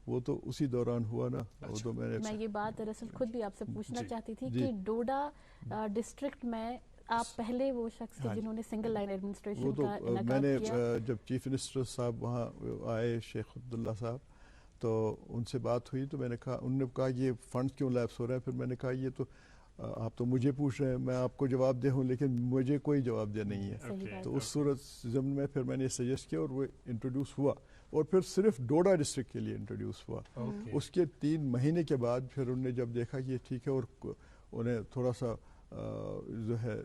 وہ تو اسی دوران ہوا نا. وہ تو میں یہ بات دراصل خود بھی آپ سے پوچھنا چاہتی تھی کہ ڈوڈا ڈسٹرکٹ میں آپ پہلے وہ شخص تھے جنہوں نے سنگل لائن ایڈمنسٹریشن کا انعقاد کیا. میں نے جب چیف منسٹر صاحب وہاں آئے شیخ عبداللہ صاحب تو ان سے بات ہوئی تو میں نے کہا, انہوں نے کہا یہ فنڈ کیوں لیپس ہو رہا ہے. پھر میں نے کہا یہ تو آپ تو مجھے پوچھ رہے ہیں, میں آپ کو جواب دے ہوں لیکن مجھے کوئی جواب دے نہیں ہے. تو اس صورت ضمن میں پھر میں نے سجیسٹ کیا اور وہ انٹروڈیوس ہوا اور پھر صرف ڈوڈا ڈسٹرکٹ کے لیے انٹروڈیوس ہوا. اس کے 3 مہینے کے بعد پھر انہوں نے جب دیکھا کہ یہ ٹھیک ہے اور انہیں تھوڑا سا جو ہے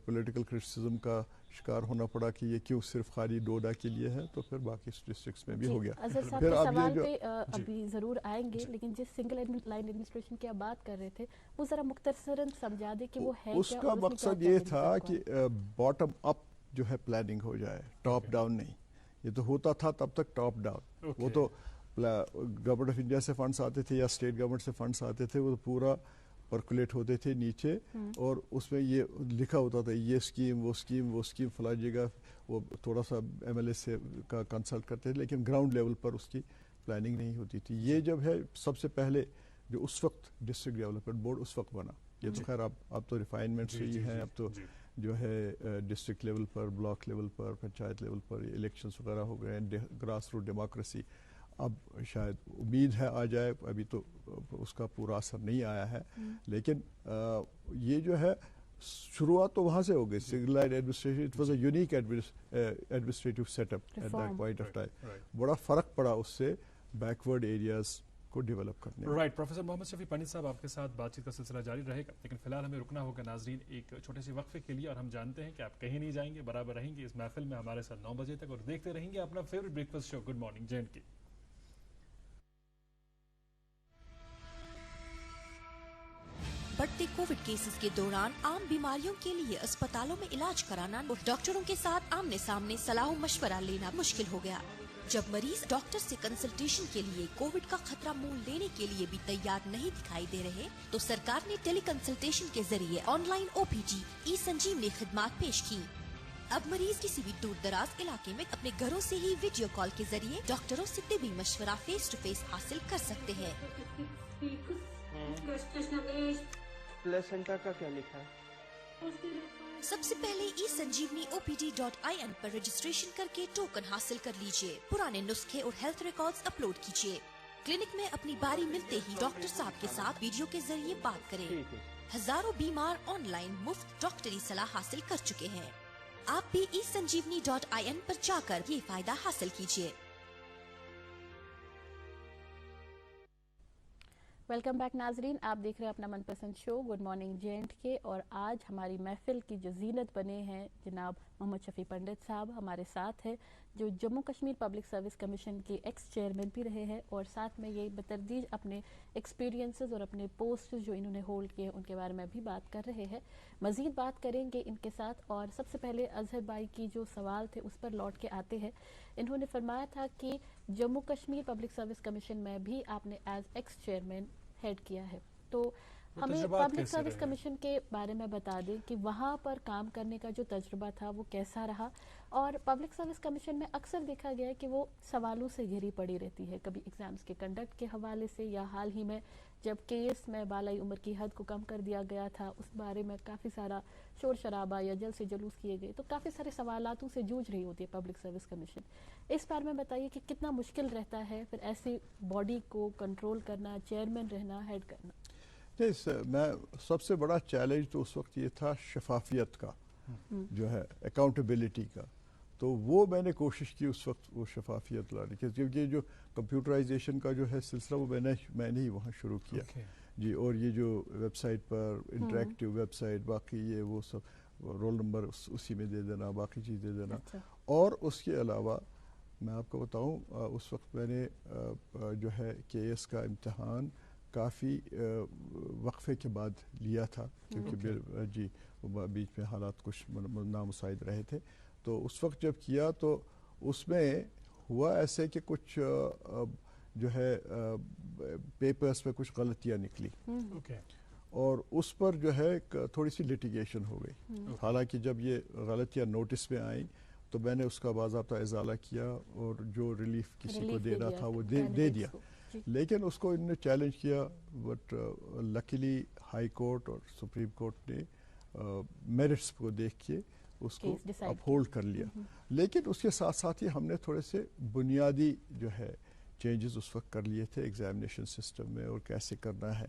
پولیٹیکل کرٹیسزم کا شکار ہونا پڑا کہ یہ کیوں صرف خالی ڈوڈا کے لیے ہے, تو پھر باقی ڈسٹرکٹس میں بھی ہو گیا. پھر سوال پہ ابھی ضرور آئیں گے, لیکن جس سنگل لائن ایڈمنسٹریشن کی آپ بات کر رہے تھے وہ ذرا مختصراً سمجھا دیں کہ وہ ہے کیا. اس کا مقصد یہ تھا کہ باٹم اپ جو ہے پلاننگ ہو جائے, ٹاپ ڈاؤن نہیں. یہ تو ہوتا تھا تب تک ٹاپ ڈاؤن. وہ تو گورنمنٹ آف انڈیا سے فنڈس آتے تھے یا اسٹیٹ گورنمنٹ سے فنڈس آتے تھے, وہ پورا پرکولیٹ ہوتے تھے نیچے اور اس میں یہ لکھا ہوتا تھا یہ اسکیم وہ اسکیم وہ اسکیم فلاں جگہ. وہ تھوڑا سا ایم ایل اے سے کا کنسلٹ کرتے تھے لیکن گراؤنڈ لیول پر اس کی پلاننگ نہیں ہوتی تھی. یہ جب ہے سب سے پہلے جو اس وقت ڈسٹرکٹ ڈیولپمنٹ بورڈ اس وقت بنا. یہ تو خیر اب تو ریفائنمنٹس ہوئی ہیں, اب تو جو ہے ڈسٹرکٹ لیول پر, بلاک لیول پر, پنچایت لیول پر الیکشنز وغیرہ ہو گئے ہیں. گراس روٹ ڈیموکریسی اب شاید امید ہے آ جائے, ابھی تو اس کا پورا اثر نہیں آیا ہے. لیکن یہ جو ہے شروعات تو وہاں سے ہو گئی. Single line administration it was a unique administrative set up at that point of time. بڑا فرق پڑا اس سے بیکورڈ ایریاز کو ڈیولپ کرنے. رائٹ. پروفیسر محمد شفیع پنڈت صاحب آپ کے ساتھ بات چیت کا سلسلہ جاری رہے گا, لیکن فی الحال ہمیں رکنا ہوگا ناظرین ایک چھوٹے سے وقفے کے لیے. اور ہم جانتے ہیں کہ آپ کہیں نہیں جائیں گے, برابر رہیں گے اس محفل میں ہمارے ساتھ 9 بجے تک اور دیکھتے رہیں گے اپنا فیوریٹ بریک فاسٹ شو گڈ مارننگ J&K. بڑھتے کووڈ کیسز کے دوران عام بیماریوں کے لیے اسپتالوں میں علاج کرانا اور ڈاکٹروں کے ساتھ آمنے سامنے صلاح و مشورہ لینا مشکل ہو گیا. جب مریض ڈاکٹر سے کنسلٹیشن کے لیے کووڈ کا خطرہ مول لینے کے لیے بھی تیار نہیں دکھائی دے رہے تو سرکار نے ٹیلی کنسلٹیشن کے ذریعے آن لائن OPD ای سنجیونی خدمات پیش کی. اب مریض کسی بھی دور دراز علاقے میں اپنے گھروں سے ہی ویڈیو کال کے ذریعے ڈاکٹروں سے طبی مشورہ فیس ٹو فیس حاصل کر سکتے ہیں. پلیسنٹا کا کیا لکھا ہے؟ سب سے پہلے ای سنجیونی OPD.in پر رجسٹریشن کر کے ٹوکن حاصل کر لیجئے. پرانے نسخے اور ہیلتھ ریکارڈز اپلوڈ کیجئے. کلینک میں اپنی باری ملتے ہی ڈاکٹر صاحب کے ساتھ ویڈیو کے ذریعے بات کریں. ہزاروں بیمار آن لائن مفت ڈاکٹری صلاح حاصل کر چکے ہیں. آپ بھی ای سنجیونی.in پر جا کر یہ فائدہ حاصل کیجئے. ویلکم بیک ناظرین, آپ دیکھ رہے ہیں اپنا من پسند شو گڈ مارننگ J&K. اور آج ہماری محفل کی جو زینت بنے ہیں جناب محمد شفیع پنڈت صاحب ہمارے ساتھ ہیں, جو Jammu Kashmir public service commission کے ایکس چیئرمین بھی رہے ہیں اور ساتھ میں یہ بتدریج اپنے ایکسپیرینسز اور اپنے پوسٹ جو انہوں نے ہولڈ کیے ان کے بارے میں بھی بات کر رہے ہیں. مزید بات کریں گے ان کے ساتھ. اور سب سے پہلے اظہر بھائی کی جو سوال تھے اس پر لوٹ کے آتے ہیں. انہوں نے فرمایا تھا کہ Jammu Kashmir public service commission میں بھی آپ نے ایز ایکس چیئرمین ہیڈ کیا ہے, تو ہمیں پبلک سروس کمیشن کے بارے میں بتا دیں کہ وہاں پر کام کرنے کا جو تجربہ تھا وہ کیسا رہا. اور پبلک سروس کمیشن میں اکثر دیکھا گیا ہے کہ وہ سوالوں سے گھری پڑی رہتی ہے, کبھی ایگزامز کے کنڈکٹ کے حوالے سے یا حال ہی میں جب کیس میں بالائی عمر کی حد کو کم کر دیا گیا تھا اس بارے میں کافی سارا شور شرابہ یا جلد سے جلوس کیے گئے، تو کافی سارے سوالاتوں سے جوجھ رہی ہوتی ہے پبلک سروس کمیشن. اس بارے میں بتائیے کہ کتنا مشکل رہتا ہے پھر ایسی باڈی کو کنٹرول کرنا، چیئرمین رہنا، ہیڈ کرنا؟ میں سب سے بڑا چیلنج تو اس وقت یہ تھا شفافیت کا، جو ہے اکاؤنٹیبلٹی کا. تو وہ میں نے کوشش کی اس وقت وہ شفافیت لانے کی، کیونکہ جو کمپیوٹرائزیشن کا جو ہے سلسلہ وہ میں نے ہی وہاں شروع کیا. جی، اور یہ جو ویب سائٹ پر انٹریکٹیو ویب سائٹ، باقی یہ وہ سب رول نمبر اسی میں دے دینا، باقی چیز دے دینا. اور اس کے علاوہ میں آپ کو بتاؤں اس وقت میں نے جو ہے KS کا امتحان کافی وقفے کے بعد لیا تھا، کیونکہ جی بیچ میں حالات کچھ نامساعد رہے تھے. تو اس وقت جب کیا تو اس میں ہوا ایسے کہ کچھ جو ہے پیپرز پہ کچھ غلطیاں نکلی، اور اس پر جو ہے تھوڑی سی لٹیگیشن ہو گئی. حالانکہ جب یہ غلطیاں نوٹس میں آئیں تو میں نے اس کا باضابطہ ازالہ کیا اور جو ریلیف کسی کو دینا تھا وہ دے دیا. لیکن اس کو انہوں نے چیلنج کیا، بٹ لکیلی ہائی کورٹ اور سپریم کورٹ نے میرٹس کو دیکھ کے اس کو اپہولڈ کر لیا. لیکن اس کے ساتھ ساتھ ہی ہم نے تھوڑے سے بنیادی جو ہے چینجز اس وقت کر لیے تھے ایگزامینیشن سسٹم میں اور کیسے کرنا ہے.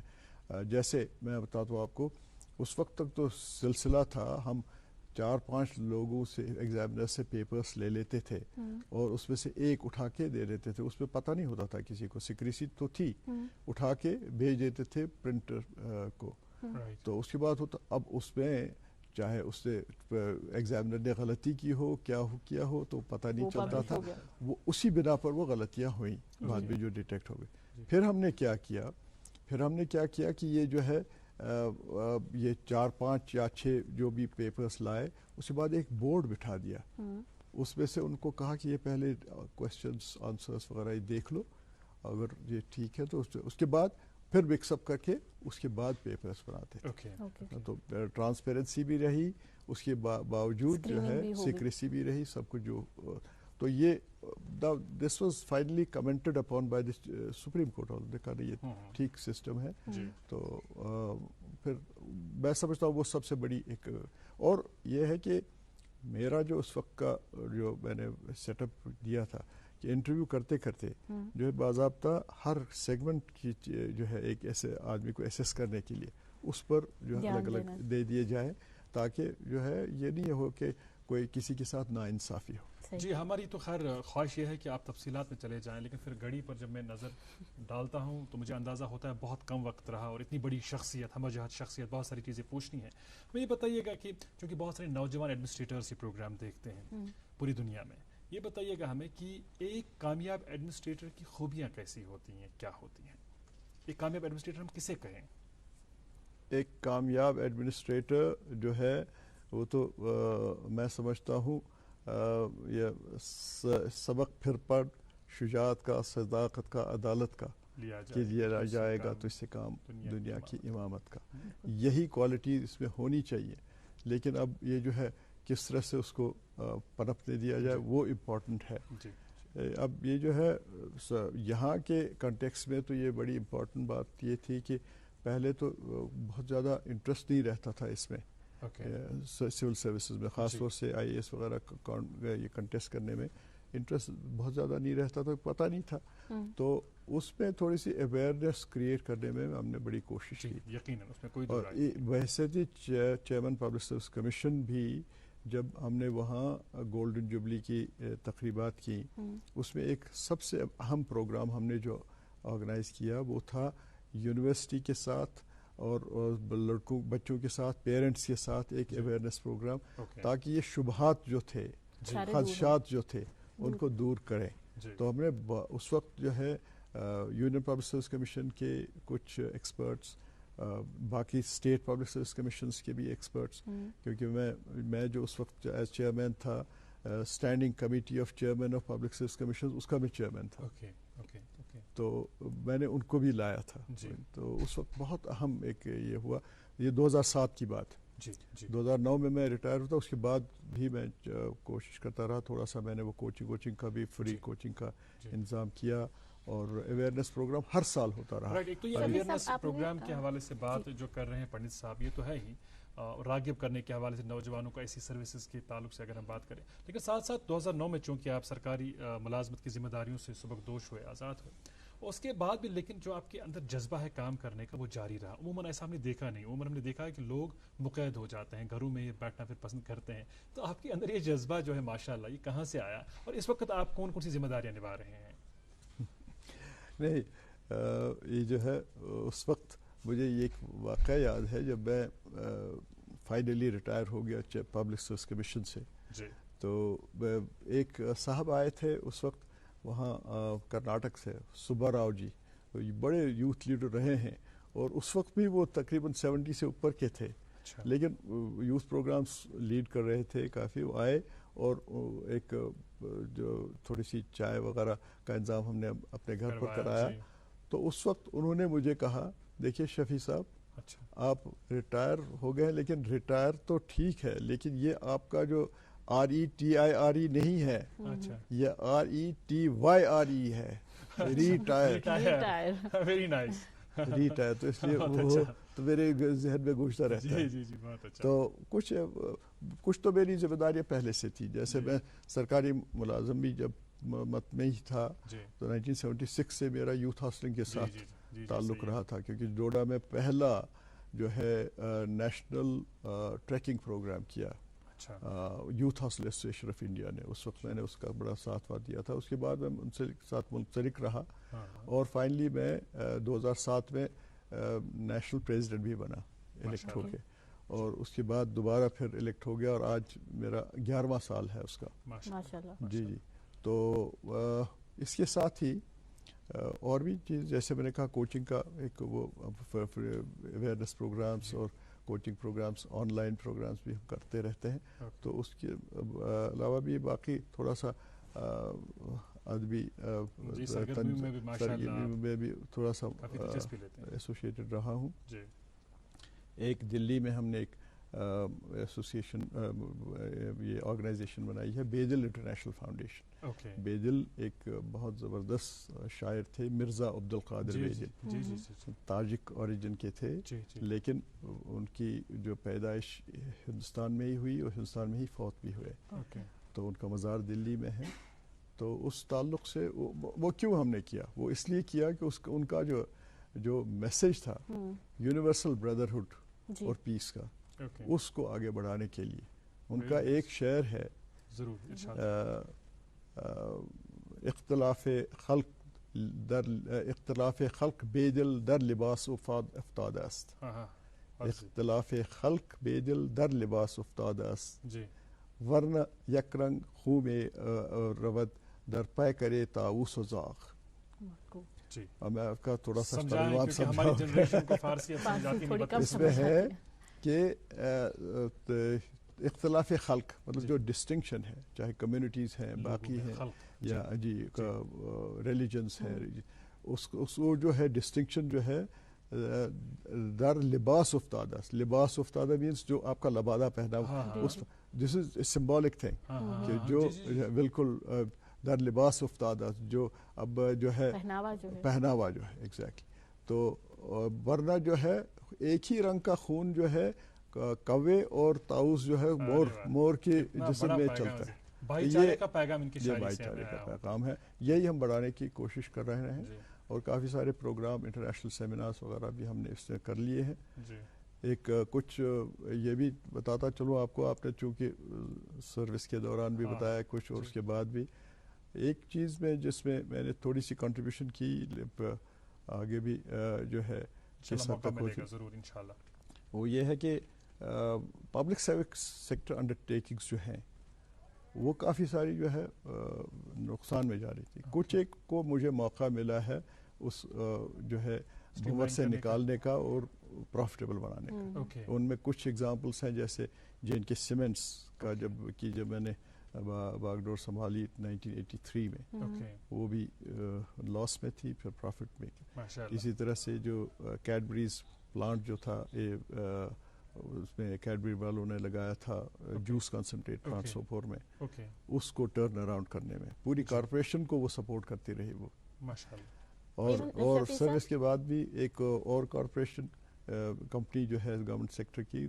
جیسے میں بتاتا ہوں آپ کو، اس وقت تک تو سلسلہ تھا ہم 4-5 لوگوں سے ایگزامینر سے پیپرز لے لیتے تھے اور اس میں سے ایک اٹھا کے دے دیتے تھے. اس میں پتہ نہیں ہوتا تھا کسی کو، سیکریسی تو تھی، اٹھا کے بھیج دیتے تھے پرنٹر کو. تو اس کے بعد ہوتا، اب اس میں چاہے اس سے ایگزامینر نے غلطی کی ہو، کیا ہو تو پتہ نہیں چلتا تھا. وہ اسی بنا پر وہ غلطیاں ہوئیں بعد میں جو ڈیٹیکٹ ہو گئی. پھر ہم نے کیا کیا کہ یہ جو ہے یہ 4-5 یا 6 جو بھی پیپرز لائے، اس کے بعد ایک بورڈ بٹھا دیا. اس میں سے ان کو کہا کہ یہ پہلے کویسچنس آنسرس وغیرہ دیکھ لو، اگر یہ ٹھیک ہے تو اس کے بعد پھر مکس اپ کر کے اس کے بعد پیپرز بناتے. تو ٹرانسپیرنسی بھی رہی، اس کے باوجود جو ہے سیکریسی بھی رہی، سب کچھ جو. تو یہ this was finally commented upon by the supreme court. نے کہا یہ ٹھیک سسٹم ہے. تو پھر میں سمجھتا ہوں وہ سب سے بڑی ایک. اور یہ ہے کہ میرا جو اس وقت کا جو میں نے سیٹ اپ دیا تھا کہ انٹرویو کرتے جو ہے باضابطہ ہر سیگمنٹ کی جو ہے ایک ایسے آدمی کو ایسیس کرنے کے لیے اس پر جو ہے الگ الگ دے دیے جائیں، تاکہ جو ہے یہ نہیں ہو کہ کوئی کسی کے ساتھ ناانصافی ہو. جی، ہماری تو خیر خواہش یہ ہے کہ آپ تفصیلات میں چلے جائیں، لیکن پھر گھڑی پر جب میں نظر ڈالتا ہوں تو مجھے اندازہ ہوتا ہے بہت کم وقت رہا اور اتنی بڑی شخصیت، ہمہ جہت شخصیت، بہت ساری چیزیں پوچھنی ہیں. میں یہ بتائیے گا کہ چونکہ بہت سارے نوجوان ایڈمنسٹریٹرز یہ پروگرام دیکھتے ہیں پوری دنیا میں، یہ بتائیے گا ہمیں کہ ایک کامیاب ایڈمنسٹریٹر کی خوبیاں کیسی ہوتی ہیں، کیا ہوتی ہیں؟ ایک کامیاب ایڈمنسٹریٹر ہم کسے کہیں؟ ایک کامیاب ایڈمنسٹریٹر جو ہے وہ تو میں سمجھتا ہوں یہ سبق پھر پڑھ، شجاعت کا، صداقت کا، عدالت کا لیا جائے گا تو اس سے کام دنیا کی امامت کا. یہی کوالٹی اس میں ہونی چاہیے. لیکن اب یہ جو ہے کس طرح سے اس کو پنپنے دیا جائے وہ امپورٹنٹ ہے. اب یہ جو ہے یہاں کے کنٹیکس میں تو یہ بڑی امپورٹنٹ بات یہ تھی کہ پہلے تو بہت زیادہ انٹرسٹ نہیں رہتا تھا اس میں سول سروسز میں، خاص طور سے IAS وغیرہ یہ کنٹیسٹ کرنے میں انٹرسٹ بہت زیادہ نہیں رہتا تھا، پتہ نہیں تھا. تو اس میں تھوڑی سی اویئرنیس کریٹ کرنے میں ہم نے بڑی کوشش کی. یقیناً اس میں کوئی اور ویسے ہی چیئرمین پبلک سروس کمیشن بھی جب ہم نے وہاں گولڈن جوبلی کی تقریبات کی، اس میں ایک سب سے اہم پروگرام ہم نے جو آرگنائز کیا وہ تھا یونیورسٹی کے ساتھ اور لڑکوں بچوں کے ساتھ، پیرنٹس کے ساتھ ایک اویئرنیس پروگرام، تاکہ یہ شبہات جو تھے، خدشات جو تھے ان کو دور کریں. تو ہم نے اس وقت جو ہے یونین پبلک سروس کمیشن کے کچھ ایکسپرٹس، باقی اسٹیٹ پبلک سروس کمیشنز کے بھی ایکسپرٹس، کیونکہ میں جو اس وقت ایز چیئرمین تھا standing committee of chairman of public service commission, اس کا میں چیئرمین تھا. تو میں نے ان کو بھی لایا تھا. تو اس وقت بہت اہم ایک یہ ہوا. یہ 2007 کی بات. 2009 میں ریٹائر ہوتا، اس کے بعد بھی میں کوشش کرتا رہا. تھوڑا سا میں نے وہ کوچنگ کا بھی فری کوچنگ کا انتظام کیا، اور اویئرنیس پروگرام ہر سال ہوتا رہا. ایک تو یہ اویئرنیس پروگرام کے حوالے سے بات جو کر رہے ہیں پنڈت صاحب یہ تو ہے ہی, راغب کرنے کے حوالے سے نوجوانوں کو ایسی سروسز کے تعلق سے اگر ہم بات کریں, لیکن ساتھ ساتھ 2009 میں چونکہ آپ سرکاری ملازمت کی ذمہ داریوں سے سبکدوش ہوئے, آزاد ہوئے, اس کے بعد بھی لیکن جو آپ کے اندر جذبہ ہے کام کرنے کا وہ جاری رہا. عموماً ایسا ہم نے دیکھا نہیں, عموماً ہم نے دیکھا ہے کہ لوگ مقید ہو جاتے ہیں, گھروں میں یہ بیٹھنا پھر پسند کرتے ہیں. تو آپ کے اندر یہ جذبہ جو ہے ماشاءاللہ یہ کہاں سے آیا, اور اس وقت آپ کون کون سی ذمہ داریاں نبھا رہے ہیں؟ نہیں, یہ جو ہے اس وقت مجھے یہ ایک واقعہ یاد ہے جب میں فائنلی ریٹائر ہو گیا پبلک سروس کمیشن سے. تو ایک صاحب آئے تھے اس وقت وہاں کرناٹک سے, سبا راؤ جی, بڑے یوتھ لیڈر رہے ہیں اور اس وقت بھی وہ تقریباً 70 سے اوپر کے تھے, لیکن یوتھ پروگرامز لیڈ کر رہے تھے کافی. وہ آئے اور ایک جو تھوڑی سی چائے وغیرہ کا انتظام ہم نے اپنے گھر پر کرایا. تو اس وقت انہوں نے مجھے کہا, دیکھیے شفیع صاحب, آپ ریٹائر ہو گئے لیکن ریٹائر تو ٹھیک ہے, لیکن یہ آپ کا جو RETIRE نہیں ہے, یہ RETYRE ہے, ریٹائر. Very nice, retire. تو اس لیے وہ تو میرے ذہن میں گوشتا رہتا ہے. تو کچھ تو میری ذمہ داریاں پہلے سے تھی, جیسے میں سرکاری ملازم بھی جب مت میں ہی تھا تو 1976 سے میرا یوتھ ہاسٹلنگ کے ساتھ تعلق رہا تھا, کیونکہ ڈوڈا میں پہلا جو ہے نیشنل ٹریکنگ پروگرام کیا youth hostel association of India نے. اس وقت میں نے اس کا بڑا ساتھ دیا تھا. اس کے بعد میں ان سے ساتھ منسلک رہا اور فائنلی میں 2007 میں نیشنل پریزیڈنٹ بھی بنا الیکٹ ہو کے, اور اس کے بعد دوبارہ پھر الیکٹ ہو گیا, اور آج میرا 11واں سال ہے اس کا. ماشاءاللہ. جی. تو اس کے ساتھ ہی اور بھی چیز, جیسے میں نے کہا کوچنگ کا ایک وہ اویئرنیس پروگرامز اور coaching programs, online programs بھی ہم کرتے رہتے ہیں. تو اس کے علاوہ بھی باقی تھوڑا سا ادبی سرگرمی میں بھی تھوڑا سا ایسوسیٹڈ رہا ہوں. ایک دلی میں ہم نے ایک ایسوسیشن یہ آرگنائزیشن بنائی ہے, بیدل انٹرنیشنل فاؤنڈیشن. بیدل ایک بہت زبردست شاعر تھے, مرزا عبدالقادر بیدل, تاجک اوریجن کے تھے, لیکن ان کی جو پیدائش ہندوستان میں ہی ہوئی اور ہندوستان میں ہی فوت بھی ہوئے. تو ان کا مزار دلی میں ہے. تو اس تعلق سے وہ کیوں ہم نے کیا, وہ اس لیے کیا کہ ان کا جو میسج تھا یونیورسل بردرہڈ اور پیس کا, اس کو آگے بڑھانے کے لیے ان کا ایک شعر ہے, اختلاف خلق بیدل در لباس افتاد است. اختلاف خلق بیدل در لباس افتاد است, ورنہ یک رنگ خو میں رود در پے کرے طاؤس و زاغ. میں آپ کا تھوڑا سا اس میں ہے کہ اختلاف خلق مطلب جو ڈسٹنکشن ہے, چاہے کمیونٹیز ہیں, باقی ہیں, یا ریلیجنس ہیں, اس کو جو ہے ڈسٹنکشن جو ہے در لباس افتادہ. لباس افتادہ مینس جو آپ کا لبادہ پہنا, دس از اے سمبولک تھنگ کہ جو بالکل در لباس افتادہ, جو اب جو ہے پہناوا جو ہے ایگزیکٹلی. تو ورنہ جو ہے ایک ہی رنگ کا خون جو ہے کوے اور طاؤس جو ہے مور کے جسم میں چلتا ہے. بھائی چارے کا پیغام ان کی شاعری سے بھائی چارے کا پیغام ہے, یہی ہم بڑھانے کی کوشش کر رہے ہیں. اور کافی سارے پروگرام انٹرنیشنل سیمینارز وغیرہ بھی ہم نے اس سے کر لیے ہیں. ایک کچھ یہ بھی بتاتا چلوں آپ کو, آپ نے چونکہ سروس کے دوران بھی بتایا کچھ اور اس کے بعد بھی, ایک چیز میں جس میں میں نے تھوڑی سی کنٹریبیوشن کی, آگے بھی جو ہے وہ یہ ہے کہ پبلک سیکٹر انڈرٹیکنگز جو ہیں وہ کافی ساری جو ہے نقصان میں جا رہی تھی. کچھ ایک کو مجھے موقع ملا ہے اس جو ہے بھنور سے نکالنے کا اور پروفٹیبل بنانے کا. ان میں کچھ ایگزامپلس ہیں, جیسے جن کے سیمنٹس کا جب میں نے باغ ڈور سنبھالی 1983 میں, وہ بھی لاس میں تھی, پھر پروفٹ میں. اسی طرح سے جو کیڈبریز پلانٹ جو تھا, اس میں کیڈبری والوں نے لگایا تھا جوس کنسنٹریٹ پلانٹ سوپور میں, اس کو ٹرن اراؤنڈ کرنے میں پوری کارپوریشن کو وہ سپورٹ کرتی رہی. وہ اور سروس کے بعد بھی ایک اور کارپوریشن کمپنی جو ہے گورنمنٹ سیکٹر کی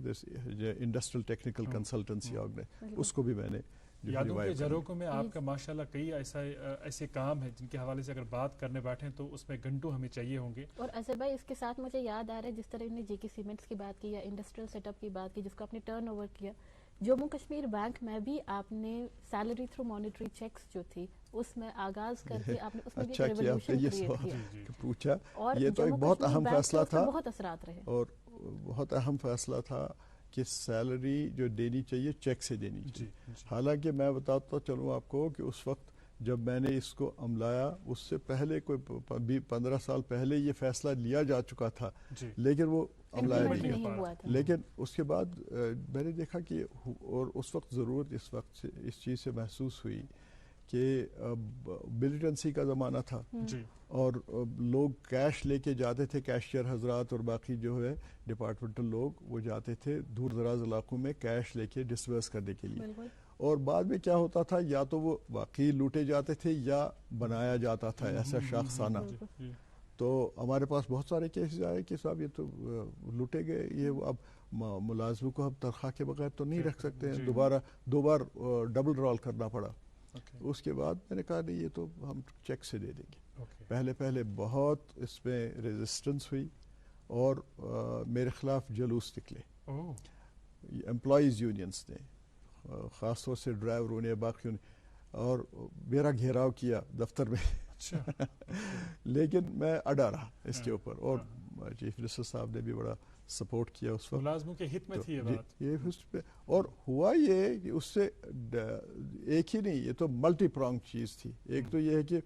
انڈسٹریل ٹیکنیکل کنسلٹنسی آرگنائزیشن، اس کو بھی میں نے یادوں کے جھروکوں میں آپ کا ماشاءاللہ کئی ایسے کام ہیں جن کے حوالے سے اگر بات کرنے بیٹھیں تو اس میں گھنٹوں ہمیں چاہیے ہوں گے. اور اظہر بھائی اس کے ساتھ مجھے یاد آ رہا ہے جس طرح انہوں نے جے کے سیمنٹس کی بات کی یا انڈسٹریل سیٹ اپ کی بات کی جس کو آپ نے ٹرن اوور کیا، جموں کشمیر بینک میں بھی آپ نے سیلری تھرو مانیٹری چیکس جو تھی اس میں آغاز کر کے آپ نے اس میں بھی ایک ریولیوشن کریٹ کیا پوچھا. اور یہ تو ایک بہت اہم فیصلہ تھا، بہت اثرات رہے اور بہت اہم فیصلہ تھا کہ سیلری جو دینی چاہیے چیک سے دینی چاہیے. حالانکہ میں بتاتا چلوں آپ کو کہ اس وقت جب میں نے اس کو عملایا اس سے پہلے کوئی 15 سال پہلے یہ فیصلہ لیا جا چکا تھا، لیکن وہ عملایا نہیں ہوا. لیکن اس کے بعد میں نے دیکھا کہ اور اس وقت ضرورت اس وقت اس چیز سے محسوس ہوئی کہ ملیٹنسی کا زمانہ تھا اور لوگ کیش لے کے جاتے تھے، کیشیئر حضرات اور باقی جو ہے ڈپارٹمنٹل لوگ وہ جاتے تھے دور دراز علاقوں میں کیش لے کے ڈسبرس کرنے کے لیے. اور بعد میں کیا ہوتا تھا، یا تو وہ واقعی لوٹے جاتے تھے یا بنایا جاتا تھا ایسا شاخسانہ. تو ہمارے پاس بہت سارے کیسز آئے کہ صاحب یہ تو لوٹے گئے، یہ اب ملازموں کو ہم تنخواہ کے بغیر تو نہیں رکھ سکتے ہیں، دو بار ڈبل رول کرنا پڑا. اس کے بعد میں نے کہا نہیں یہ تو ہم چیک سے دے دیں گے. پہلے بہت اس میں ریزسٹنس ہوئی اور میرے خلاف جلوس نکلے امپلائیز یونینز نے، خاص طور سے ڈرائیوروں نے، باقیوں نے، اور میرا گھیراؤ کیا دفتر میں. لیکن میں اڑا رہا اس کے اوپر، اور چیف منسٹر صاحب نے بھی بڑا سپورٹ کیا اس وقت. ملازموں کے ہت میں تھی یہ بات. اور ہوا یہ کہ اس سے ایک ہی نہیں، یہ تو ملٹی پرانگ چیز تھی. ایک تو یہ ہے کہ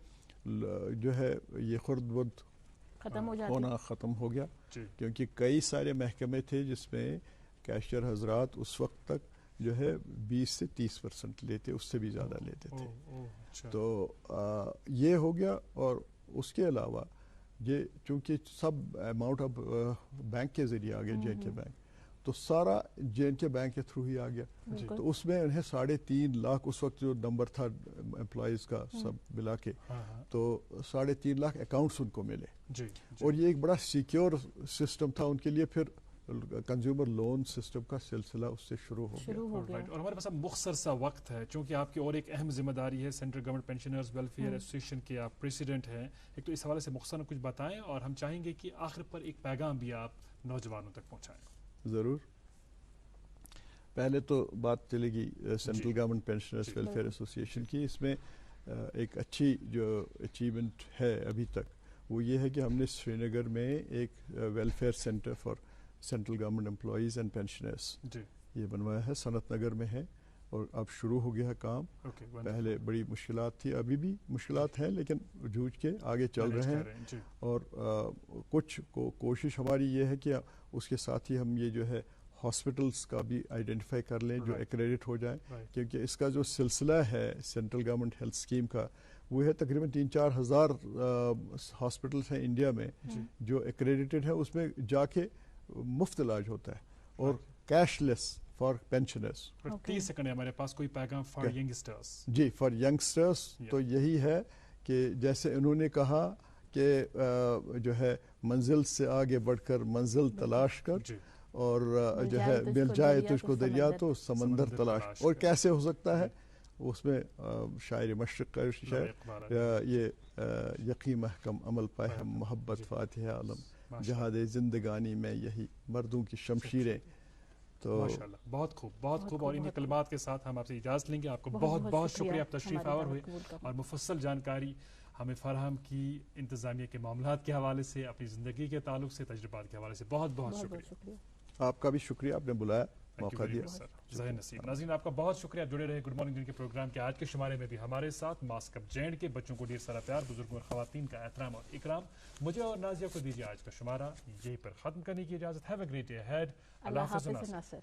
جو ہے یہ خرد برد ہونا ختم ہو گیا، کیونکہ کئی سارے محکمے تھے جس میں کیشیئر حضرات اس وقت تک جو ہے 20 سے 30% لیتے، اس سے بھی زیادہ لیتے تھے. تو یہ ہو گیا. اور اس کے علاوہ یہ چونکہ سب اماؤنٹ اب بینک کے ذریعے آ گیا، جے کے بینک، تو سارا جے کے بینک کے تھرو ہی آ گیا. تو اس میں انہیں 3.5 لاکھ اس وقت جو نمبر تھا امپلائیز کا سب ملا کے، تو 3.5 لاکھ اکاؤنٹس ان کو ملے. اور یہ ایک بڑا سیکیور سسٹم تھا ان کے لیے. پھر کنزیومر لون سسٹم کا سلسلہ اس سے شروع ہو گیا. اور ہمارے پاس اب مختصر سا وقت ہے، چونکہ آپ کی اور ایک اہم ذمہ داری ہے central government pensioners welfare association کے آپ پریسیڈنٹ ہیں. ایک تو اس حوالے سے مختصر کچھ بتائیں، اور ہم چاہیں گے کہ آخر پر ایک پیغام بھی آپ نوجوانوں تک پہنچائیں. ضرور. پہلے تو بات چلے گی central government pensioners welfare association کی. اس میں ایک اچھی جو اچیومنٹ ہے ابھی تک وہ یہ ہے کہ ہم نے سری نگر میں ایک welfare centre for central government employees and pensioners یہ بنوایا ہے، صنعت نگر میں ہے، اور اب شروع ہو گیا کام. پہلے بڑی مشکلات تھی، ابھی بھی مشکلات ہیں، لیکن جھوج کے آگے چل رہے ہیں. اور کچھ کوشش ہماری یہ ہے کہ اس کے ساتھ ہی ہم یہ جو ہے ہاسپٹلس کا بھی آئیڈینٹیفائی کر لیں جو ایکریڈٹ ہو جائیں، کیونکہ اس کا جو سلسلہ ہے سینٹرل گورنمنٹ ہیلتھ اسکیم کا وہ ہے تقریباً 3-4 ہزار ہاسپٹلس ہیں انڈیا میں جو ایکریڈیٹڈ ہیں. اس میں جا کے مفت علاج ہوتا ہے اور cashless for pensioners. 30 second ہے ہمارے پاس، کوئی پیغام فار ینگسٹرز؟ جی، فار ینگسٹرز تو یہی ہے کہ جیسے انہوں نے کہا کہ جو ہے منزل سے آگے بڑھ کر منزل تلاش کر، اور جو ہے مل جائے تجھ کو دریا تو سمندر تلاش. اور کیسے ہو سکتا ہے؟ اس میں شاعر مشرق کا شعر یہ یقین محکم عمل پائے ہم محبت فاتح عالم جہاد زندگانی میں یہی مردوں کی شمشیریں. تو ماشاءاللہ بہت خوب، بہت خوب. اور انہیں کلمات کے ساتھ ہم آپ سے اجازت لیں گے. آپ کو بہت بہت شکریہ، آپ تشریف آور ہوئے اور مفصل جانکاری ہمیں فراہم کی انتظامیہ کے معاملات کے حوالے سے، اپنی زندگی کے تعلق سے، تجربات کے حوالے سے. بہت بہت شکریہ. آپ کا بھی شکریہ، آپ نے بلایا، موقع دیا. ظاہر نصیب. ناظرین آپ کا بہت شکریہ، آپ جڑے رہے گڈ مارننگ کے پروگرام کے آج کے شمارے میں بھی ہمارے ساتھ. ماسک اپ جینڈ کے بچوں کو ڈھیر سارا پیار، بزرگوں اور خواتین کا احترام اور اکرام. مجھے اور نازیہ کو دیجیے آج کا شمارہ یہیں پر ختم کرنے کی اجازت. Have a great day ahead. اللہ حافظ.